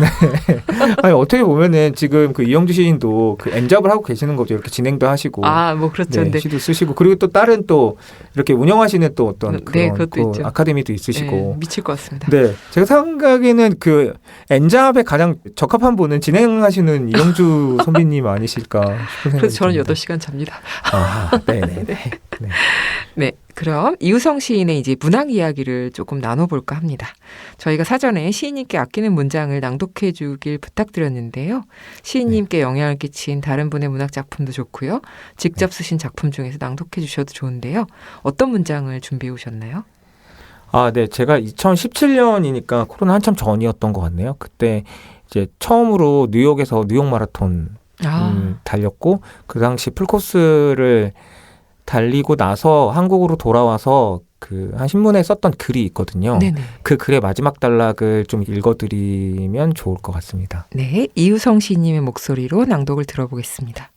네. 아니, 어떻게 보면은 지금 그 이영주 시인도 그 엔잡을 하고 계시는 거죠. 이렇게 진행도 하시고. 뭐 그렇죠. 네, 근데 시도 쓰시고. 그리고 또 다른 또 이렇게 운영하시는 또 어떤 네, 그런 그것도 있죠. 아카데미도 있으시고. 네, 미칠 것 같습니다. 네. 제가 생각에는 그 엔잡에 가장 적합한 분은 진행하시는 이영주 선배님 아니실까 싶은 생각이 그래서 저는 듭니다. 8시간 잡니다. 네네. 네. 네, 그럼 이우성 시인의 이제 문학 이야기를 조금 나눠볼까 합니다. 저희가 사전에 시인님께 아끼는 문장을 낭독해 주길 부탁드렸는데요. 시인님께 영향을 끼친 다른 분의 문학 작품도 좋고요. 직접 쓰신 작품 중에서 낭독해 주셔도 좋은데요. 어떤 문장을 준비해 오셨나요? 네. 제가 2017년이니까 코로나 한참 전이었던 것 같네요. 그때 이제 처음으로 뉴욕에서 뉴욕 마라톤 달렸고 그 당시 풀코스를 달리고 나서 한국으로 돌아와서 그 한 신문에 썼던 글이 있거든요. 네네. 그 글의 마지막 단락을 좀 읽어드리면 좋을 것 같습니다. 네, 이우성 시인님의 목소리로 낭독을 들어보겠습니다.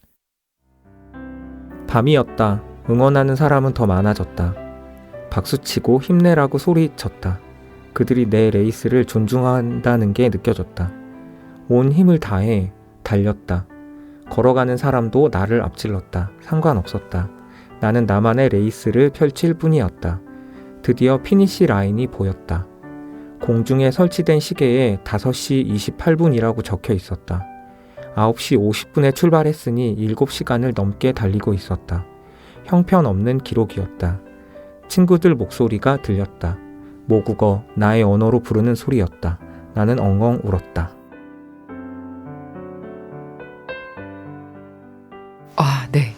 밤이었다. 응원하는 사람은 더 많아졌다. 박수치고 힘내라고 소리쳤다. 그들이 내 레이스를 존중한다는 게 느껴졌다. 온 힘을 다해 달렸다. 걸어가는 사람도 나를 앞질렀다. 상관없었다. 나는 나만의 레이스를 펼칠 뿐이었다. 드디어 피니시 라인이 보였다. 공중에 설치된 시계에 5시 28분이라고 적혀 있었다. 9시 50분에 출발했으니 7시간을 넘게 달리고 있었다. 형편없는 기록이었다. 친구들 목소리가 들렸다. 모국어, 나의 언어로 부르는 소리였다. 나는 엉엉 울었다. 네.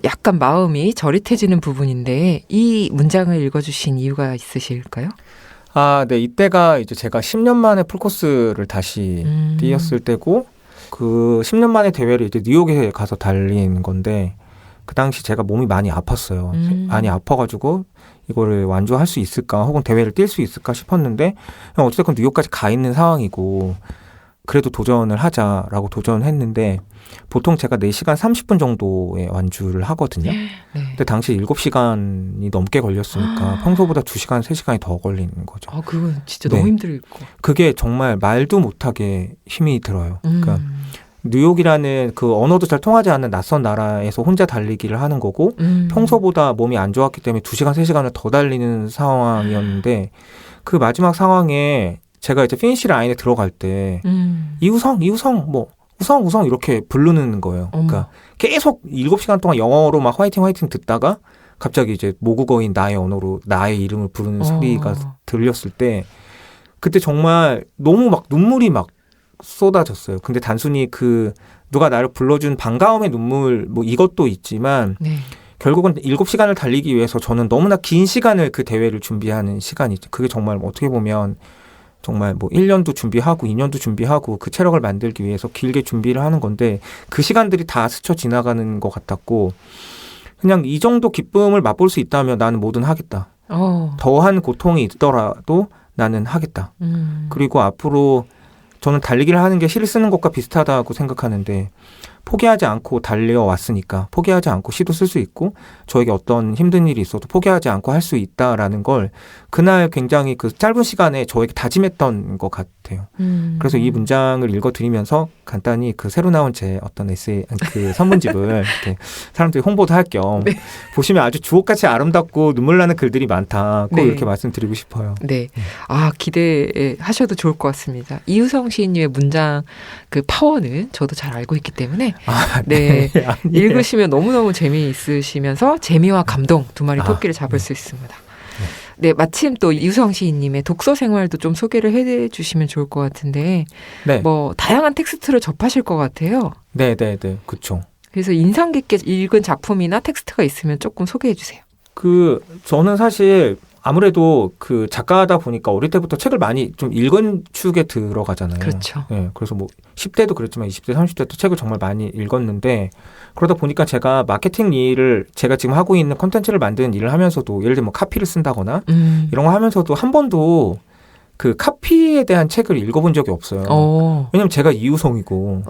약간 마음이 저릿해지는 부분인데 이 문장을 읽어주신 이유가 있으실까요? 네. 이때가 이제 제가 10년 만에 풀코스를 다시 뛰었을 때고 그 10년 만에 대회를 이제 뉴욕에 가서 달린 건데 그 당시 제가 몸이 많이 아팠어요. 많이 아파가지고 이거를 완주할 수 있을까 혹은 대회를 뛸 수 있을까 싶었는데 어쨌든 뉴욕까지 가 있는 상황이고 그래도 도전을 하자라고 도전을 했는데 보통 제가 4시간 30분 정도의 완주를 하거든요. 네. 근데 당시 7시간이 넘게 걸렸으니까 평소보다 2시간, 3시간이 더 걸리는 거죠. 그건 진짜 네. 너무 힘들 거. 그게 정말 말도 못하게 힘이 들어요. 그러니까 뉴욕이라는 그 언어도 잘 통하지 않는 낯선 나라에서 혼자 달리기를 하는 거고 평소보다 몸이 안 좋았기 때문에 2시간, 3시간을 더 달리는 상황이었는데 그 마지막 상황에 제가 이제 피니시 라인에 들어갈 때 이우성 뭐 우성 이렇게 부르는 거예요. 그러니까 계속 7시간 동안 영어로 막 화이팅 듣다가 갑자기 이제 모국어인 나의 언어로 나의 이름을 부르는 소리가 들렸을 때 그때 정말 너무 막 눈물이 막 쏟아졌어요. 근데 단순히 그 누가 나를 불러준 반가움의 눈물 뭐 이것도 있지만 네. 결국은 7시간을 달리기 위해서 저는 너무나 긴 시간을 그 대회를 준비하는 시간이 있죠. 그게 정말 어떻게 보면 정말 뭐 1년도 준비하고 2년도 준비하고 그 체력을 만들기 위해서 길게 준비를 하는 건데 그 시간들이 다 스쳐 지나가는 것 같았고 그냥 이 정도 기쁨을 맛볼 수 있다면 나는 뭐든 하겠다. 더한 고통이 있더라도 나는 하겠다. 그리고 앞으로 저는 달리기를 하는 게 시를 쓰는 것과 비슷하다고 생각하는데 포기하지 않고 달려왔으니까 포기하지 않고 시도 쓸 수 있고 저에게 어떤 힘든 일이 있어도 포기하지 않고 할 수 있다라는 걸 그날 굉장히 그 짧은 시간에 저에게 다짐했던 것 같아요. 그래서 이 문장을 읽어드리면서 간단히 그 새로 나온 제 어떤 에세이 그 선문집을 이렇게 사람들이 홍보도 할 겸 네. 보시면 아주 주옥같이 아름답고 눈물 나는 글들이 많다. 꼭 네. 이렇게 말씀드리고 싶어요. 네. 아, 기대하셔도 좋을 것 같습니다. 이유성 시인님의 문장 그 파워는 저도 잘 알고 있기 때문에 네. 읽으시면 너무너무 재미있으시면서 재미와 감동 두 마리 토끼를 잡을 수 있습니다. 네, 마침 또 이유성 시인님의 독서 생활도 좀 소개를 해 주시면 좋을 것 같은데 네. 뭐 다양한 텍스트를 접하실 것 같아요. 네, 그렇죠. 그래서 인상 깊게 읽은 작품이나 텍스트가 있으면 조금 소개해 주세요. 저는 사실 아무래도 그 작가다 보니까 어릴 때부터 책을 많이 좀 읽은 축에 들어가잖아요. 그렇죠. 네, 그래서 뭐 10대도 그랬지만 20대, 30대도 책을 정말 많이 읽었는데 그러다 보니까 제가 마케팅 일을 제가 지금 하고 있는 콘텐츠를 만드는 일을 하면서도 예를 들면 뭐 카피를 쓴다거나 이런 거 하면서도 한 번도 그 카피에 대한 책을 읽어본 적이 없어요. 왜냐면 제가 이유성이고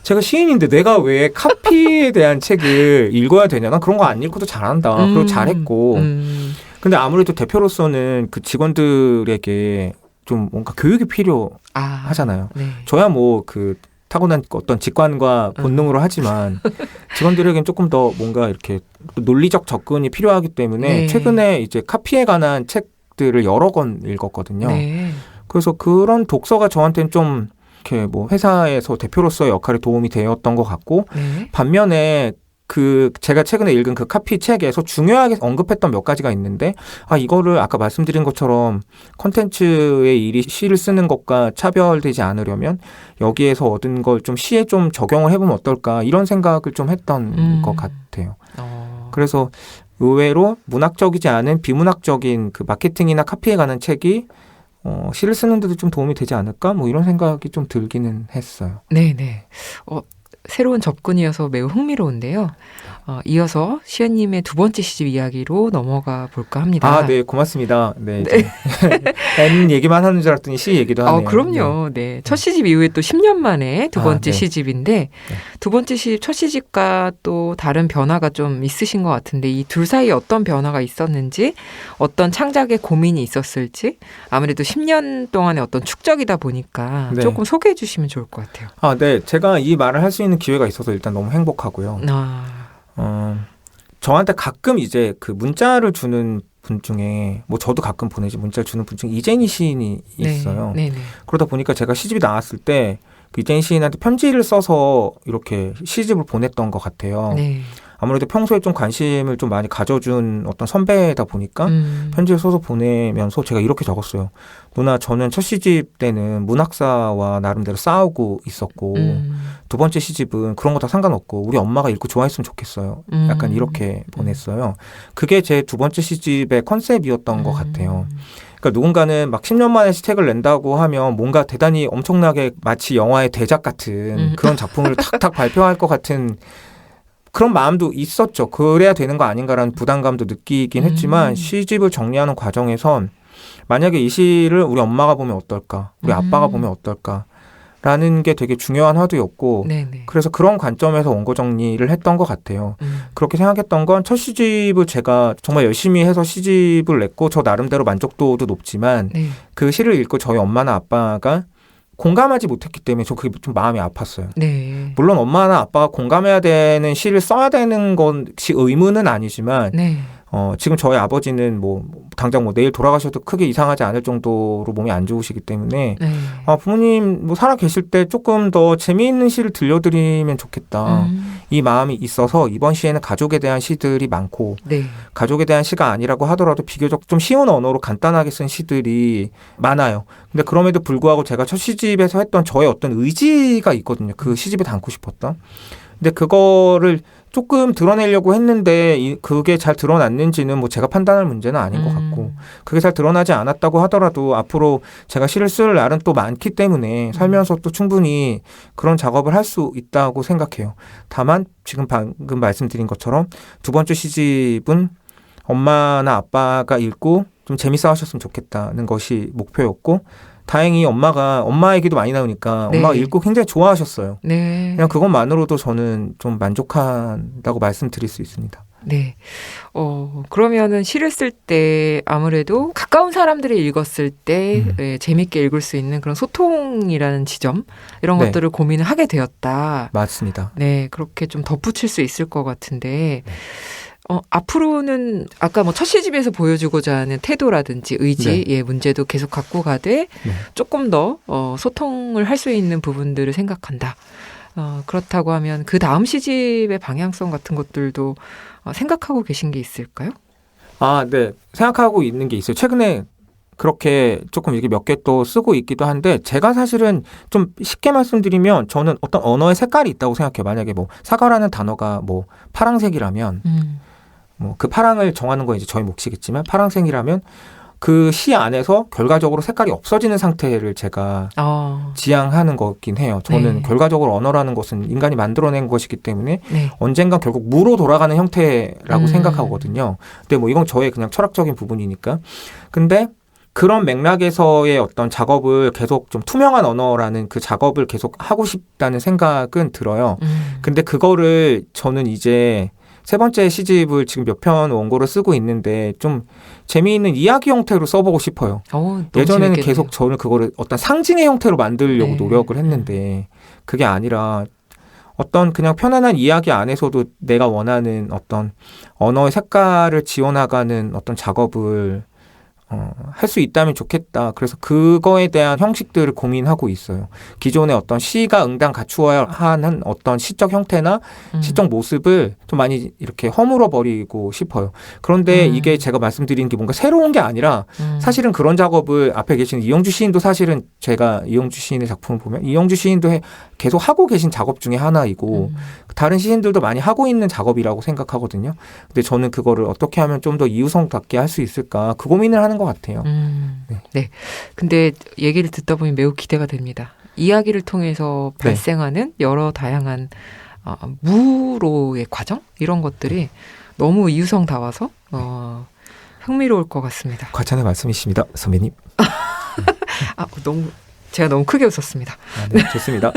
제가 시인인데 내가 왜 카피에 대한 책을 읽어야 되냐. 난 그런 거 안 읽고도 잘한다. 그리고 잘했고. 근데 아무래도 대표로서는 그 직원들에게 좀 뭔가 교육이 필요하잖아요. 네. 저야 뭐 그 타고난 어떤 직관과 본능으로 하지만 직원들에겐 조금 더 뭔가 이렇게 논리적 접근이 필요하기 때문에 네. 최근에 이제 카피에 관한 책들을 여러 권 읽었거든요. 네. 그래서 그런 독서가 저한테는 좀 이렇게 뭐 회사에서 대표로서의 역할에 도움이 되었던 것 같고 네. 반면에 제가 최근에 읽은 그 카피 책에서 중요하게 언급했던 몇 가지가 있는데 이거를 아까 말씀드린 것처럼 콘텐츠의 일이 시를 쓰는 것과 차별되지 않으려면 여기에서 얻은 걸 좀 시에 좀 적용을 해보면 어떨까 이런 생각을 좀 했던 것 같아요. 그래서 의외로 문학적이지 않은 비문학적인 그 마케팅이나 카피에 관한 책이 시를 쓰는데도 좀 도움이 되지 않을까? 뭐 이런 생각이 좀 들기는 했어요. 네네. 새로운 접근이어서 매우 흥미로운데요. 이어서 시연님의 두 번째 시집 이야기로 넘어가 볼까 합니다. 네, 고맙습니다. 네. N 얘기만 하는 줄 알았더니 시 얘기도 하네요. 그럼요. 네. 첫 시집 이후에 또 10년 만에 두 번째 네. 시집인데 두 번째 시집, 첫 시집과 또 다른 변화가 좀 있으신 것 같은데 이 둘 사이에 어떤 변화가 있었는지 어떤 창작의 고민이 있었을지 아무래도 10년 동안의 어떤 축적이다 보니까 네. 조금 소개해 주시면 좋을 것 같아요. 네. 제가 이 말을 할 수 있는 기회가 있어서 일단 너무 행복하고요. 저한테 가끔 이제 그 문자를 주는 분 중에 뭐 저도 가끔 보내지 문자를 주는 분 중에 이재니 시인이 있어요. 네. 그러다 보니까 제가 시집이 나왔을 때 그 이재니 시인한테 편지를 써서 이렇게 시집을 보냈던 것 같아요. 네. 아무래도 평소에 좀 관심을 좀 많이 가져준 어떤 선배다 보니까 편지를 써서 보내면서 제가 이렇게 적었어요. 누나, 저는 첫 시집 때는 문학사와 나름대로 싸우고 있었고 두 번째 시집은 그런 거 다 상관없고 우리 엄마가 읽고 좋아했으면 좋겠어요. 약간 이렇게 보냈어요. 그게 제 두 번째 시집의 컨셉이었던 것 같아요. 그러니까 누군가는 막 10년 만에 책을 낸다고 하면 뭔가 대단히 엄청나게 마치 영화의 대작 같은 그런 작품을 탁탁 발표할 것 같은 그런 마음도 있었죠. 그래야 되는 거 아닌가라는 부담감도 느끼긴 했지만 시집을 정리하는 과정에선 만약에 이 시를 우리 엄마가 보면 어떨까, 우리 아빠가 보면 어떨까 라는 게 되게 중요한 화두였고 네네. 그래서 그런 관점에서 원고 정리를 했던 것 같아요. 그렇게 생각했던 건 첫 시집을 제가 정말 열심히 해서 시집을 냈고 저 나름대로 만족도도 높지만 네. 그 시를 읽고 저희 엄마나 아빠가 공감하지 못했기 때문에 저 그게 좀 마음이 아팠어요. 네. 물론 엄마나 아빠가 공감해야 되는 시를 써야 되는 것이 의무는 아니지만 네. 지금 저희 아버지는 뭐 당장 뭐 내일 돌아가셔도 크게 이상하지 않을 정도로 몸이 안 좋으시기 때문에 네. 부모님 뭐 살아 계실 때 조금 더 재미있는 시를 들려드리면 좋겠다. 이 마음이 있어서 이번 시에는 가족에 대한 시들이 많고 네. 가족에 대한 시가 아니라고 하더라도 비교적 좀 쉬운 언어로 간단하게 쓴 시들이 많아요. 근데 그럼에도 불구하고 제가 첫 시집에서 했던 저의 어떤 의지가 있거든요. 그 시집에 담고 싶었던. 근데 그거를 조금 드러내려고 했는데 그게 잘 드러났는지는 뭐 제가 판단할 문제는 아닌 것 같고 그게 잘 드러나지 않았다고 하더라도 앞으로 제가 시를 쓸 날은 또 많기 때문에 살면서 또 충분히 그런 작업을 할 수 있다고 생각해요. 다만 지금 방금 말씀드린 것처럼 두 번째 시집은 엄마나 아빠가 읽고 좀 재밌어 하셨으면 좋겠다는 것이 목표였고 다행히 엄마 얘기도 많이 나오니까 네. 엄마가 읽고 굉장히 좋아하셨어요. 네. 그냥 그것만으로도 저는 좀 만족한다고 말씀드릴 수 있습니다. 네. 그러면은 시를 쓸 때 아무래도 가까운 사람들이 읽었을 때 네, 재밌게 읽을 수 있는 그런 소통이라는 지점 이런 네. 것들을 고민을 하게 되었다. 맞습니다. 네, 그렇게 좀 덧붙일 수 있을 것 같은데 앞으로는 아까 뭐 첫 시집에서 보여주고자 하는 태도라든지 의지의 문제도 계속 갖고 가되 조금 더 소통을 할 수 있는 부분들을 생각한다. 그렇다고 하면 그 다음 시집의 방향성 같은 것들도 생각하고 계신 게 있을까요? 네. 생각하고 있는 게 있어요. 최근에 그렇게 조금 이렇게 몇 개 또 쓰고 있기도 한데 제가 사실은 좀 쉽게 말씀드리면 저는 어떤 언어의 색깔이 있다고 생각해요. 만약에 뭐 사과라는 단어가 뭐 파랑색이라면 뭐 그 파랑을 정하는 건 이제 저희 몫이겠지만 파랑색이라면 그 시 안에서 결과적으로 색깔이 없어지는 상태를 제가 지향하는 거긴 해요. 저는 네. 결과적으로 언어라는 것은 인간이 만들어낸 것이기 때문에 네. 언젠간 결국 무로 돌아가는 형태라고 생각하거든요. 근데 뭐 이건 저의 그냥 철학적인 부분이니까. 근데 그런 맥락에서의 어떤 작업을 계속 좀 투명한 언어라는 그 작업을 계속 하고 싶다는 생각은 들어요. 근데 그거를 저는 이제 세 번째 시집을 지금 몇 편 원고를 쓰고 있는데 좀 재미있는 이야기 형태로 써보고 싶어요. 예전에는 재밌겠네요. 계속 저는 그거를 어떤 상징의 형태로 만들려고 노력을 했는데 그게 아니라 어떤 그냥 편안한 이야기 안에서도 내가 원하는 어떤 언어의 색깔을 지워나가는 어떤 작업을 할 수 있다면 좋겠다. 그래서 그거에 대한 형식들을 고민하고 있어요. 기존의 어떤 시가 응당 갖추어야 하는 어떤 시적 형태나 시적 모습을 좀 많이 이렇게 허물어 버리고 싶어요. 그런데 이게 제가 말씀드린 게 뭔가 새로운 게 아니라 사실은 그런 작업을 앞에 계시는 이영주 시인도 사실은 제가 이영주 시인의 작품을 보면 이영주 시인도 계속 하고 계신 작업 중에 하나이고 다른 시인들도 많이 하고 있는 작업이라고 생각하거든요. 근데 저는 그거를 어떻게 하면 좀 더 이유성답게 할 수 있을까 그 고민을 하는 것 같아요. 네. 근데 얘기를 듣다 보니 매우 기대가 됩니다. 이야기를 통해서 발생하는 여러 다양한 무로의 과정 이런 것들이 너무 이유성다워서 흥미로울 것 같습니다. 과찬의 말씀이십니다, 선배님. 제가 너무 크게 웃었습니다. 네, 좋습니다.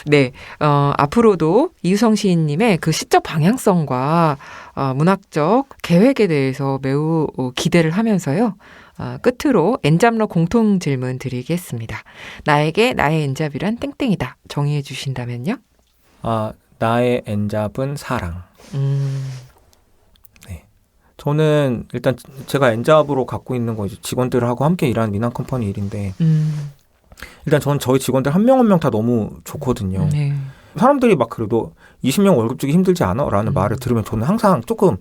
네, 앞으로도 이유성 시인님의 그 시적 방향성과 문학적 계획에 대해서 매우 기대를 하면서요. 끝으로 엔잡러 공통 질문 드리겠습니다. 나에게 나의 엔잡이란 땡땡이다. 정의해 주신다면요? 나의 엔잡은 사랑. 네. 저는 일단 제가 엔잡으로 갖고 있는 거 이제 직원들하고 함께 일하는 미남 컴퍼니 일인데 일단 저는 저희 직원들 한 명 한 명 다 너무 좋거든요. 네. 사람들이 막 그래도 20명 월급 주기 힘들지 않아? 라는 말을 들으면 저는 항상 조금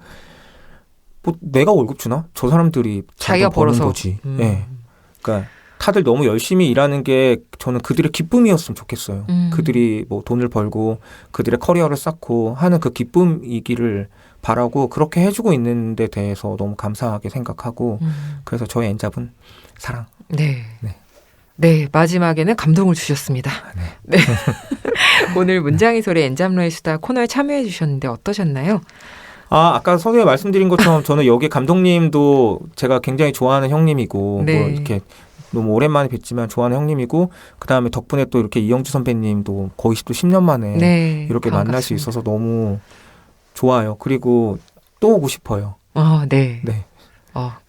뭐 내가 월급 주나? 저 사람들이 자기가 버는 벌어서. 거지. 네. 그러니까 다들 너무 열심히 일하는 게 저는 그들의 기쁨이었으면 좋겠어요. 그들이 뭐 돈을 벌고 그들의 커리어를 쌓고 하는 그 기쁨이기를 바라고 그렇게 해주고 있는 데 대해서 너무 감사하게 생각하고 그래서 저의 엔잡은 사랑. 네. 네, 마지막에는 감동을 주셨습니다. 네. 오늘 문장의 소리 엔잡러의 수다 코너에 참여해 주셨는데 어떠셨나요? 아까 서두에 말씀드린 것처럼 저는 여기 감독님도 제가 굉장히 좋아하는 형님이고 네. 뭐 이렇게 너무 오랜만에 뵙지만 좋아하는 형님이고 그다음에 덕분에 또 이렇게 이영주 선배님도 거의 또 10년 만에 이렇게 반갑습니다. 만날 수 있어서 너무 좋아요. 그리고 또 오고 싶어요. 네. 네.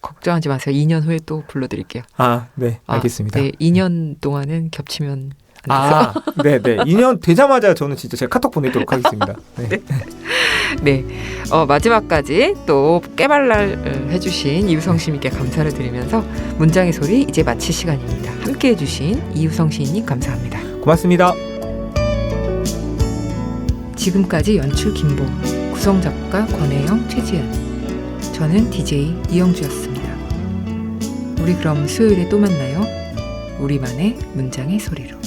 걱정하지 마세요. 2년 후에 또 불러드릴게요. 네. 알겠습니다. 네, 2년 동안은 겹치면 안 돼서. 네네. 2년 되자마자 저는 진짜 제가 카톡 보내도록 하겠습니다. 네. 네. 마지막까지 또 깨발랄 해주신 이유성 시인님께 감사를 드리면서 문장의 소리 이제 마칠 시간입니다. 함께 해주신 이유성 시인님 감사합니다. 고맙습니다. 지금까지 연출 김보, 구성 작가 권혜영, 최지은, 저는 DJ 이영주였습니다. 우리 그럼 수요일에 또 만나요. 우리만의 문장의 소리로.